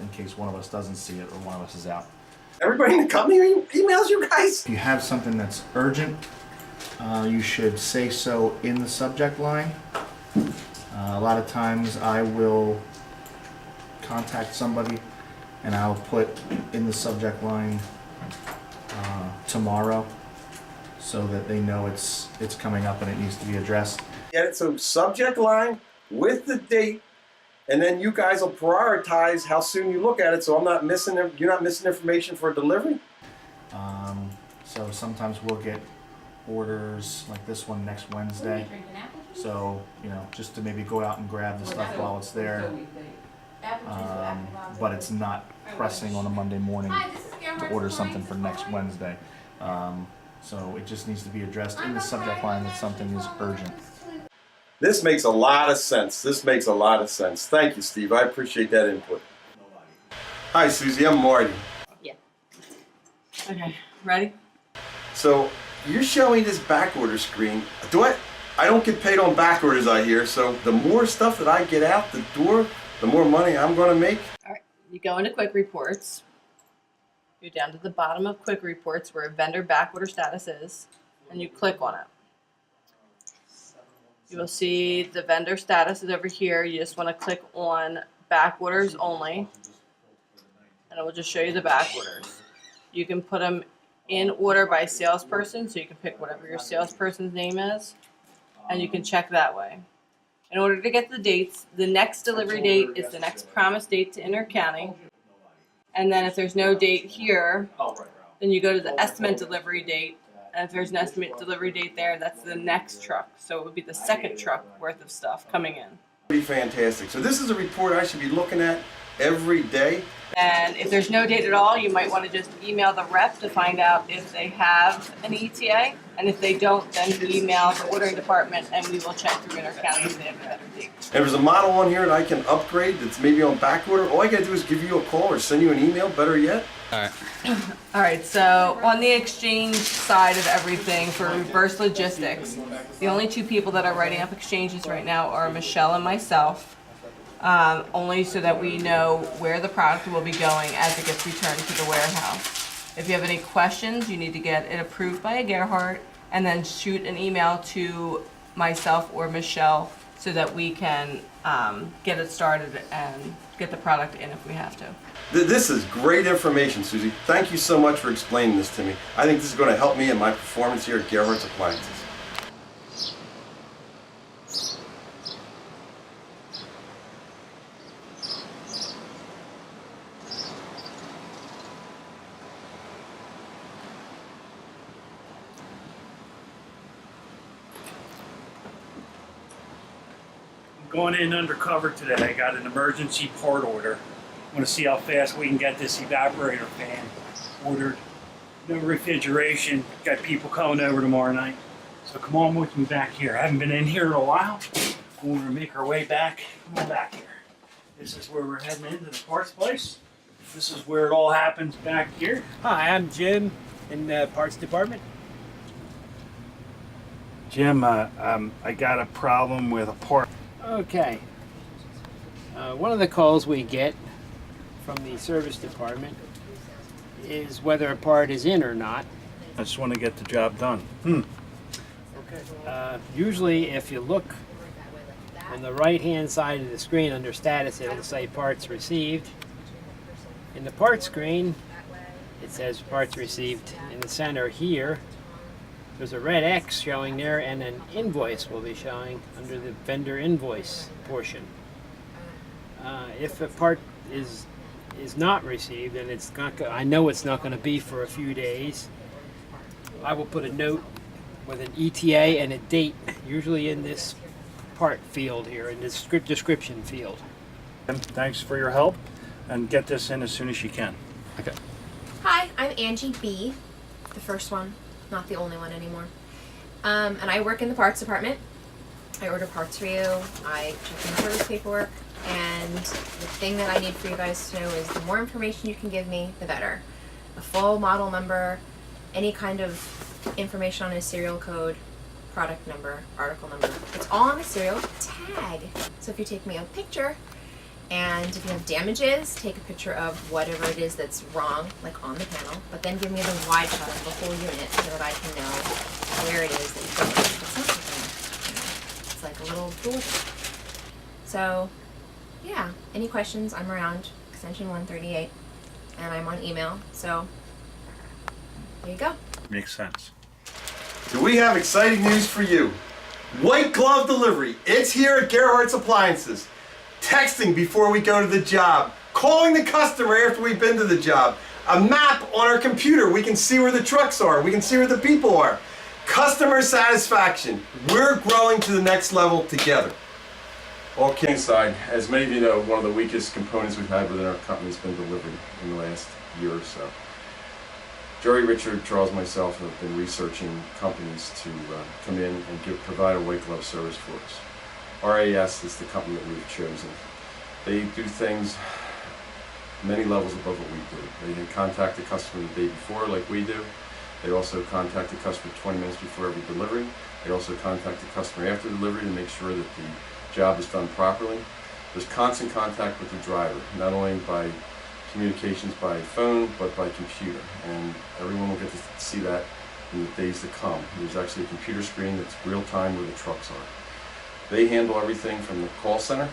Speaker 23: in case one of us doesn't see it or one of us is out.
Speaker 1: Everybody in the company emails you guys?
Speaker 23: If you have something that's urgent, you should say so in the subject line. A lot of times I will contact somebody and I'll put in the subject line tomorrow, so that they know it's coming up and it needs to be addressed.
Speaker 1: Get it, so subject line with the date, and then you guys will prioritize how soon you look at it, so I'm not missing, you're not missing information for delivery.
Speaker 23: So sometimes we'll get orders like this one next Wednesday. So, you know, just to maybe go out and grab the stuff while it's there. But it's not pressing on a Monday morning to order something for next Wednesday. So it just needs to be addressed in the subject line that something is urgent.
Speaker 1: This makes a lot of sense. This makes a lot of sense. Thank you, Steve. I appreciate that input. Hi, Susie. I'm Marty.
Speaker 20: Yeah. Okay, ready?
Speaker 1: So you're showing this back order screen. I don't get paid on back orders, I hear. So the more stuff that I get out the door, the more money I'm going to make.
Speaker 20: All right, you go into quick reports. You're down to the bottom of quick reports where vendor back order status is, and you click on it. You will see the vendor status is over here. You just want to click on back orders only, and it will just show you the back orders. You can put them in order by salesperson, so you can pick whatever your salesperson's name is, and you can check that way. In order to get the dates, the next delivery date is the next promised date to enter county. And then if there's no date here, then you go to the estimate delivery date. And if there's an estimate delivery date there, that's the next truck. So it would be the second truck worth of stuff coming in.
Speaker 1: Pretty fantastic. So this is a report I should be looking at every day.
Speaker 20: And if there's no date at all, you might want to just email the rep to find out if they have an ETA. And if they don't, then email the ordering department and we will check through Intercounty if they have a better date.
Speaker 1: And there's a model on here that I can upgrade that's maybe on back order. All I got to do is give you a call or send you an email, better yet.
Speaker 5: All right.
Speaker 20: All right, so on the exchange side of everything for reverse logistics, the only two people that are writing up exchanges right now are Michelle and myself. Only so that we know where the product will be going as it gets returned to the warehouse. If you have any questions, you need to get it approved by a Gerhard and then shoot an email to myself or Michelle so that we can get it started and get the product in if we have to.
Speaker 1: This is great information, Susie. Thank you so much for explaining this to me. I think this is going to help me in my performance here at Gerhard's Appliances.
Speaker 16: Going in undercover today. I got an emergency part order. I want to see how fast we can get this evaporator fan ordered. No refrigeration. Got people coming over tomorrow night. So come on with me back here. I haven't been in here in a while. We're going to make our way back. Come on back here. This is where we're heading into the parts place. This is where it all happens back here.
Speaker 6: Hi, I'm Jim in the parts department.
Speaker 16: Jim, I got a problem with a part.
Speaker 6: Okay. One of the calls we get from the service department is whether a part is in or not.
Speaker 16: I just want to get the job done.
Speaker 6: Usually if you look on the right hand side of the screen under status, it'll say parts received. In the parts screen it says parts received. In the center here there's a red X showing there and an invoice will be showing under the vendor invoice portion. If a part is not received and it's not, I know it's not going to be for a few days, I will put a note with an ETA and a date, usually in this part field here, in this description field.
Speaker 16: Thanks for your help, and get this in as soon as you can.
Speaker 6: Okay.
Speaker 8: Hi, I'm Angie B, the first one, not the only one anymore. And I work in the parts department. I order parts for you, I check in service paperwork, and the thing that I need for you guys to know is the more information you can give me, the better. A full model number, any kind of information on a serial code, product number, article number. It's all on a serial tag. So if you take me a picture, and if you have damages, take a picture of whatever it is that's wrong, like on the panel, but then give me the wide shot of the whole unit so that I can know where it is that you go. It's not something, it's like a little door. So, yeah, any questions, I'm around, extension 138, and I'm on email, so there you go.
Speaker 16: Makes sense.
Speaker 1: Do we have exciting news for you? White glove delivery. It's here at Gerhard's Appliances. Texting before we go to the job. Calling the customer after we've been to the job. A map on our computer. We can see where the trucks are. We can see where the people are. Customer satisfaction. We're growing to the next level together. All kidding aside, as many of you know, one of the weakest components we've had within our company has been delivery in the last year or so. Jerry, Richard, Charles, and myself have been researching companies to come in and provide a white glove service for us. RAS is the company that we've chosen. They do things many levels above what we do. They can contact the customer the day before like we do. They also contact the customer 20 minutes before every delivery. They also contact the customer after delivery to make sure that the job is done properly. There's constant contact with the driver, not only by communications by phone, but by computer. And everyone will get to see that in the days to come. There's actually a computer screen that's real time where the trucks are. They handle everything from the call center,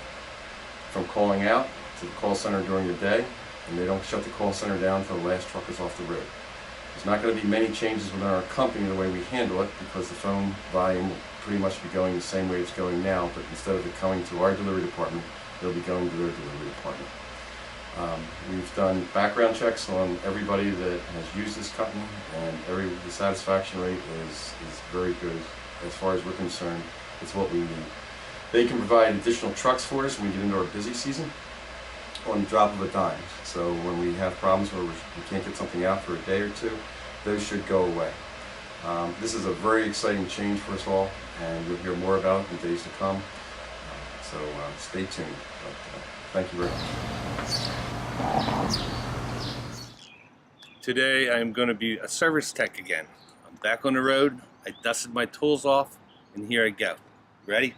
Speaker 1: from calling out to the call center during the day, and they don't shut the call center down until the last truck is off the road. There's not going to be many changes within our company the way we handle it, because the phone volume will pretty much be going the same way it's going now, but instead of it coming to our delivery department, it'll be going to their delivery department. We've done background checks on everybody that has used this company, and the satisfaction rate is very good. As far as we're concerned, it's what we need. They can provide additional trucks for us when we get into our busy season on the drop of a dime. So when we have problems where we can't get something out for a day or two, those should go away. This is a very exciting change for us all, and you'll hear more about it in days to come. So stay tuned. But, thank you very much.
Speaker 5: Today I'm going to be a service tech again. I'm back on the road. I dusted my tools off, and here I go. Ready?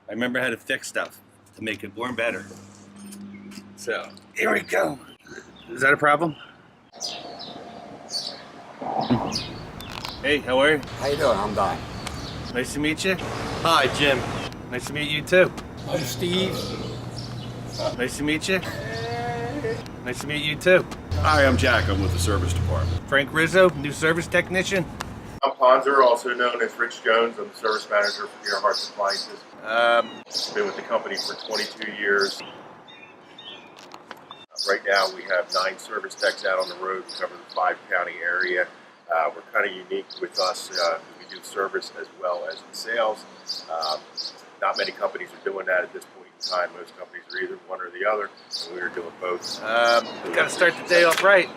Speaker 5: I remember how to fix stuff to make it more and better. So here we go. Is that a problem? Hey, how are you?
Speaker 9: How you doing? I'm Don.
Speaker 5: Nice to meet you. Hi, Jim. Nice to meet you too.
Speaker 9: Hi, Steve.
Speaker 5: Nice to meet you. Nice to meet you too.
Speaker 11: Hi, I'm Jack. I'm with the service department.
Speaker 5: Frank Rizzo, new service technician.
Speaker 12: I'm Ponzer, also known as Rich Jones. I'm the service manager for Gerhard's Appliances. Been with the company for 22 years. Right now we have 9 service techs out on the road. We cover the 5-county area. We're kind of unique with us. We do service as well as in sales. Not many companies are doing that at this point in time. Most companies are either one or the other, and we are doing both.
Speaker 5: We got to start the day off right?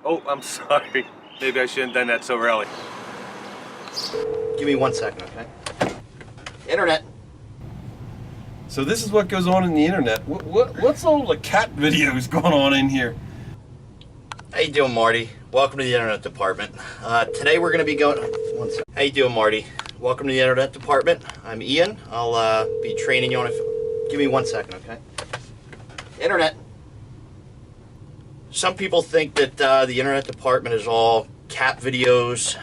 Speaker 5: Oh, I'm sorry. Maybe I shouldn't have done that so early.
Speaker 14: Give me 1 second, okay? Internet.
Speaker 1: So this is what goes on in the internet. What's all the cat videos going on in here?
Speaker 14: How you doing, Marty? Welcome to the internet department. Today we're going to be going... 1 second. How you doing, Marty? Welcome to the internet department. I'm Ian. I'll be training you on it. Give me 1 second, okay? Internet. Some people think that the internet department is all cat videos,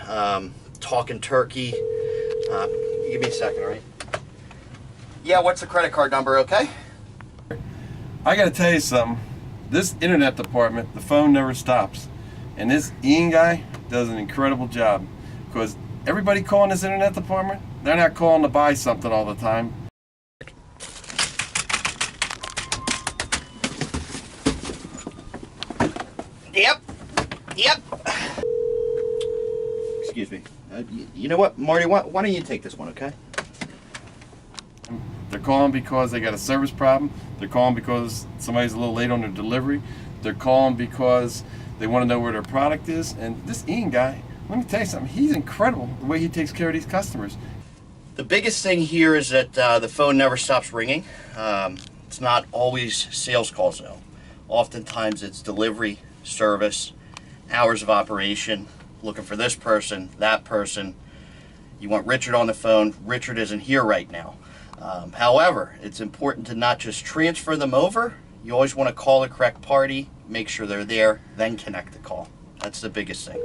Speaker 14: talking turkey. Give me a second, all right? Yeah, what's the credit card number, okay?
Speaker 1: I gotta tell you something. This internet department, the phone never stops. And this Ian guy does an incredible job. Because everybody calling this internet department, they're not calling to buy something all the time.
Speaker 14: Yep. Excuse me. You know what, Marty? Why don't you take this one, okay?
Speaker 1: They're calling because they got a service problem. They're calling because somebody's a little late on their delivery. They're calling because they want to know where their product is. And this Ian guy, let me tell you something, he's incredible the way he takes care of these customers.
Speaker 14: The biggest thing here is that the phone never stops ringing. It's not always sales calls, though. Oftentimes it's delivery, service, hours of operation, looking for this person, that person. You want Richard on the phone. Richard isn't here right now. However, it's important to not just transfer them over. You always want to call the correct party, make sure they're there, then connect the call. That's the biggest thing.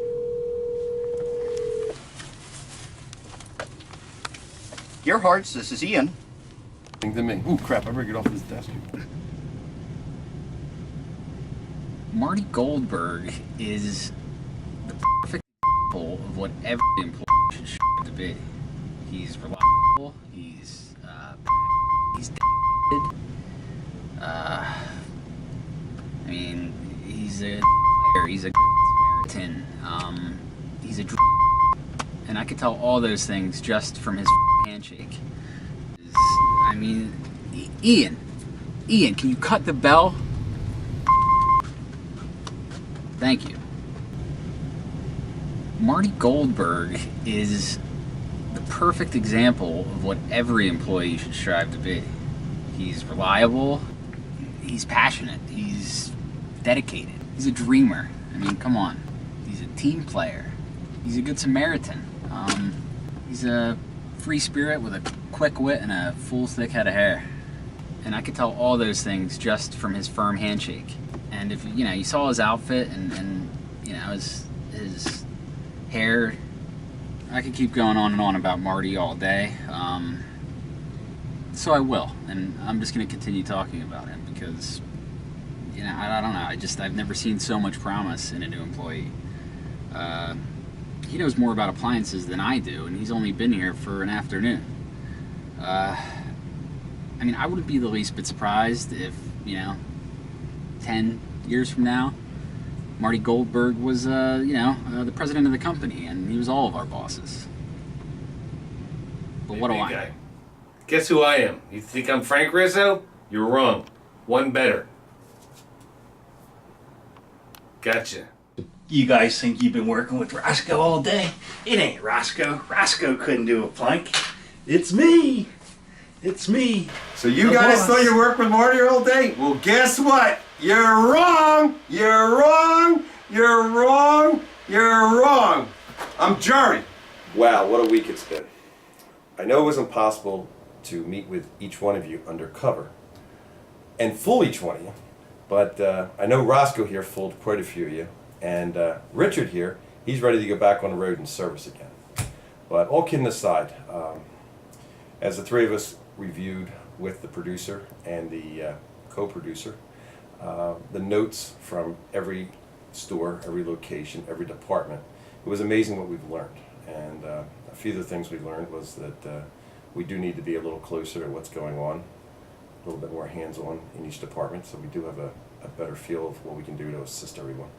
Speaker 14: Gerhard's, this is Ian.
Speaker 1: To me. Ooh, crap, I better get off this desk.
Speaker 9: Marty Goldberg is the perfect example of what every employee should strive to be. He's reliable, he's dedicated, I mean, he's a player, he's a good Samaritan, he's a dreamer, and I could tell all those things just from his handshake. I mean, Ian, can you cut the bell? Thank you. Marty Goldberg is the perfect example of what every employee should strive to be. He's reliable, he's passionate, he's dedicated, he's a dreamer. I mean, come on. He's a team player. He's a good Samaritan. He's a free spirit with a quick wit and a full thick head of hair. And I could tell all those things just from his firm handshake. And if you saw his outfit and his hair, I could keep going on and on about Marty all day. So I will, and I'm just going to continue talking about him because I don't know. I've never seen so much promise in a new employee. He knows more about appliances than I do, and he's only been here for an afternoon. I mean, I wouldn't be the least bit surprised if 10 years from now, Marty Goldberg was, the president of the company, and he was all of our bosses. But what do I know?
Speaker 5: Guess who I am? You think I'm Frank Rizzo? You're wrong. One better. Gotcha.
Speaker 16: You guys think you've been working with Roscoe all day? It ain't Roscoe. Roscoe couldn't do a plank. It's me. It's me.
Speaker 1: So you guys thought you worked with Marty all day? Well, guess what? You're wrong. You're wrong. You're wrong. You're wrong. I'm Jerry. Wow, what a week it's been. I know it was impossible to meet with each one of you undercover and fool each one of you, but I know Roscoe here fooled quite a few of you, and Richard here, he's ready to go back on the road and service again. But all kidding aside, as the three of us reviewed with the producer and the co-producer the notes from every store, every location, every department, it was amazing what we've learned. And a few of the things we learned was that we do need to be a little closer to what's going on, a little bit more hands-on in each department, so we do have a better feel of what we can do to assist everyone.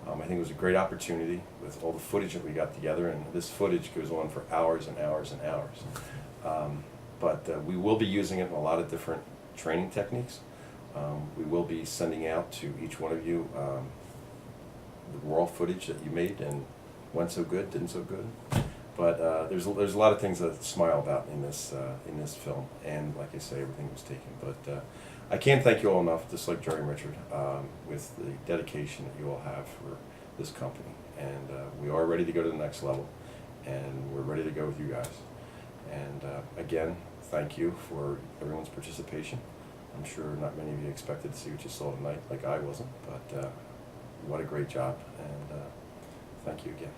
Speaker 1: I think it was a great opportunity with all the footage that we got together, and this footage goes on for hours and hours and hours. But we will be using it in a lot of different training techniques. We will be sending out to each one of you the raw footage that you made and went so good, didn't so good. But there's a lot of things to smile about in this film, and like I say, everything was taken. But I can't thank you all enough, just like Jerry and Richard, with the dedication that you all have for this company. And we are ready to go to the next level, and we're ready to go with you guys. And again, thank you for everyone's participation. I'm sure not many of you expected to see what you saw tonight, like I wasn't, but what a great job, and thank you again.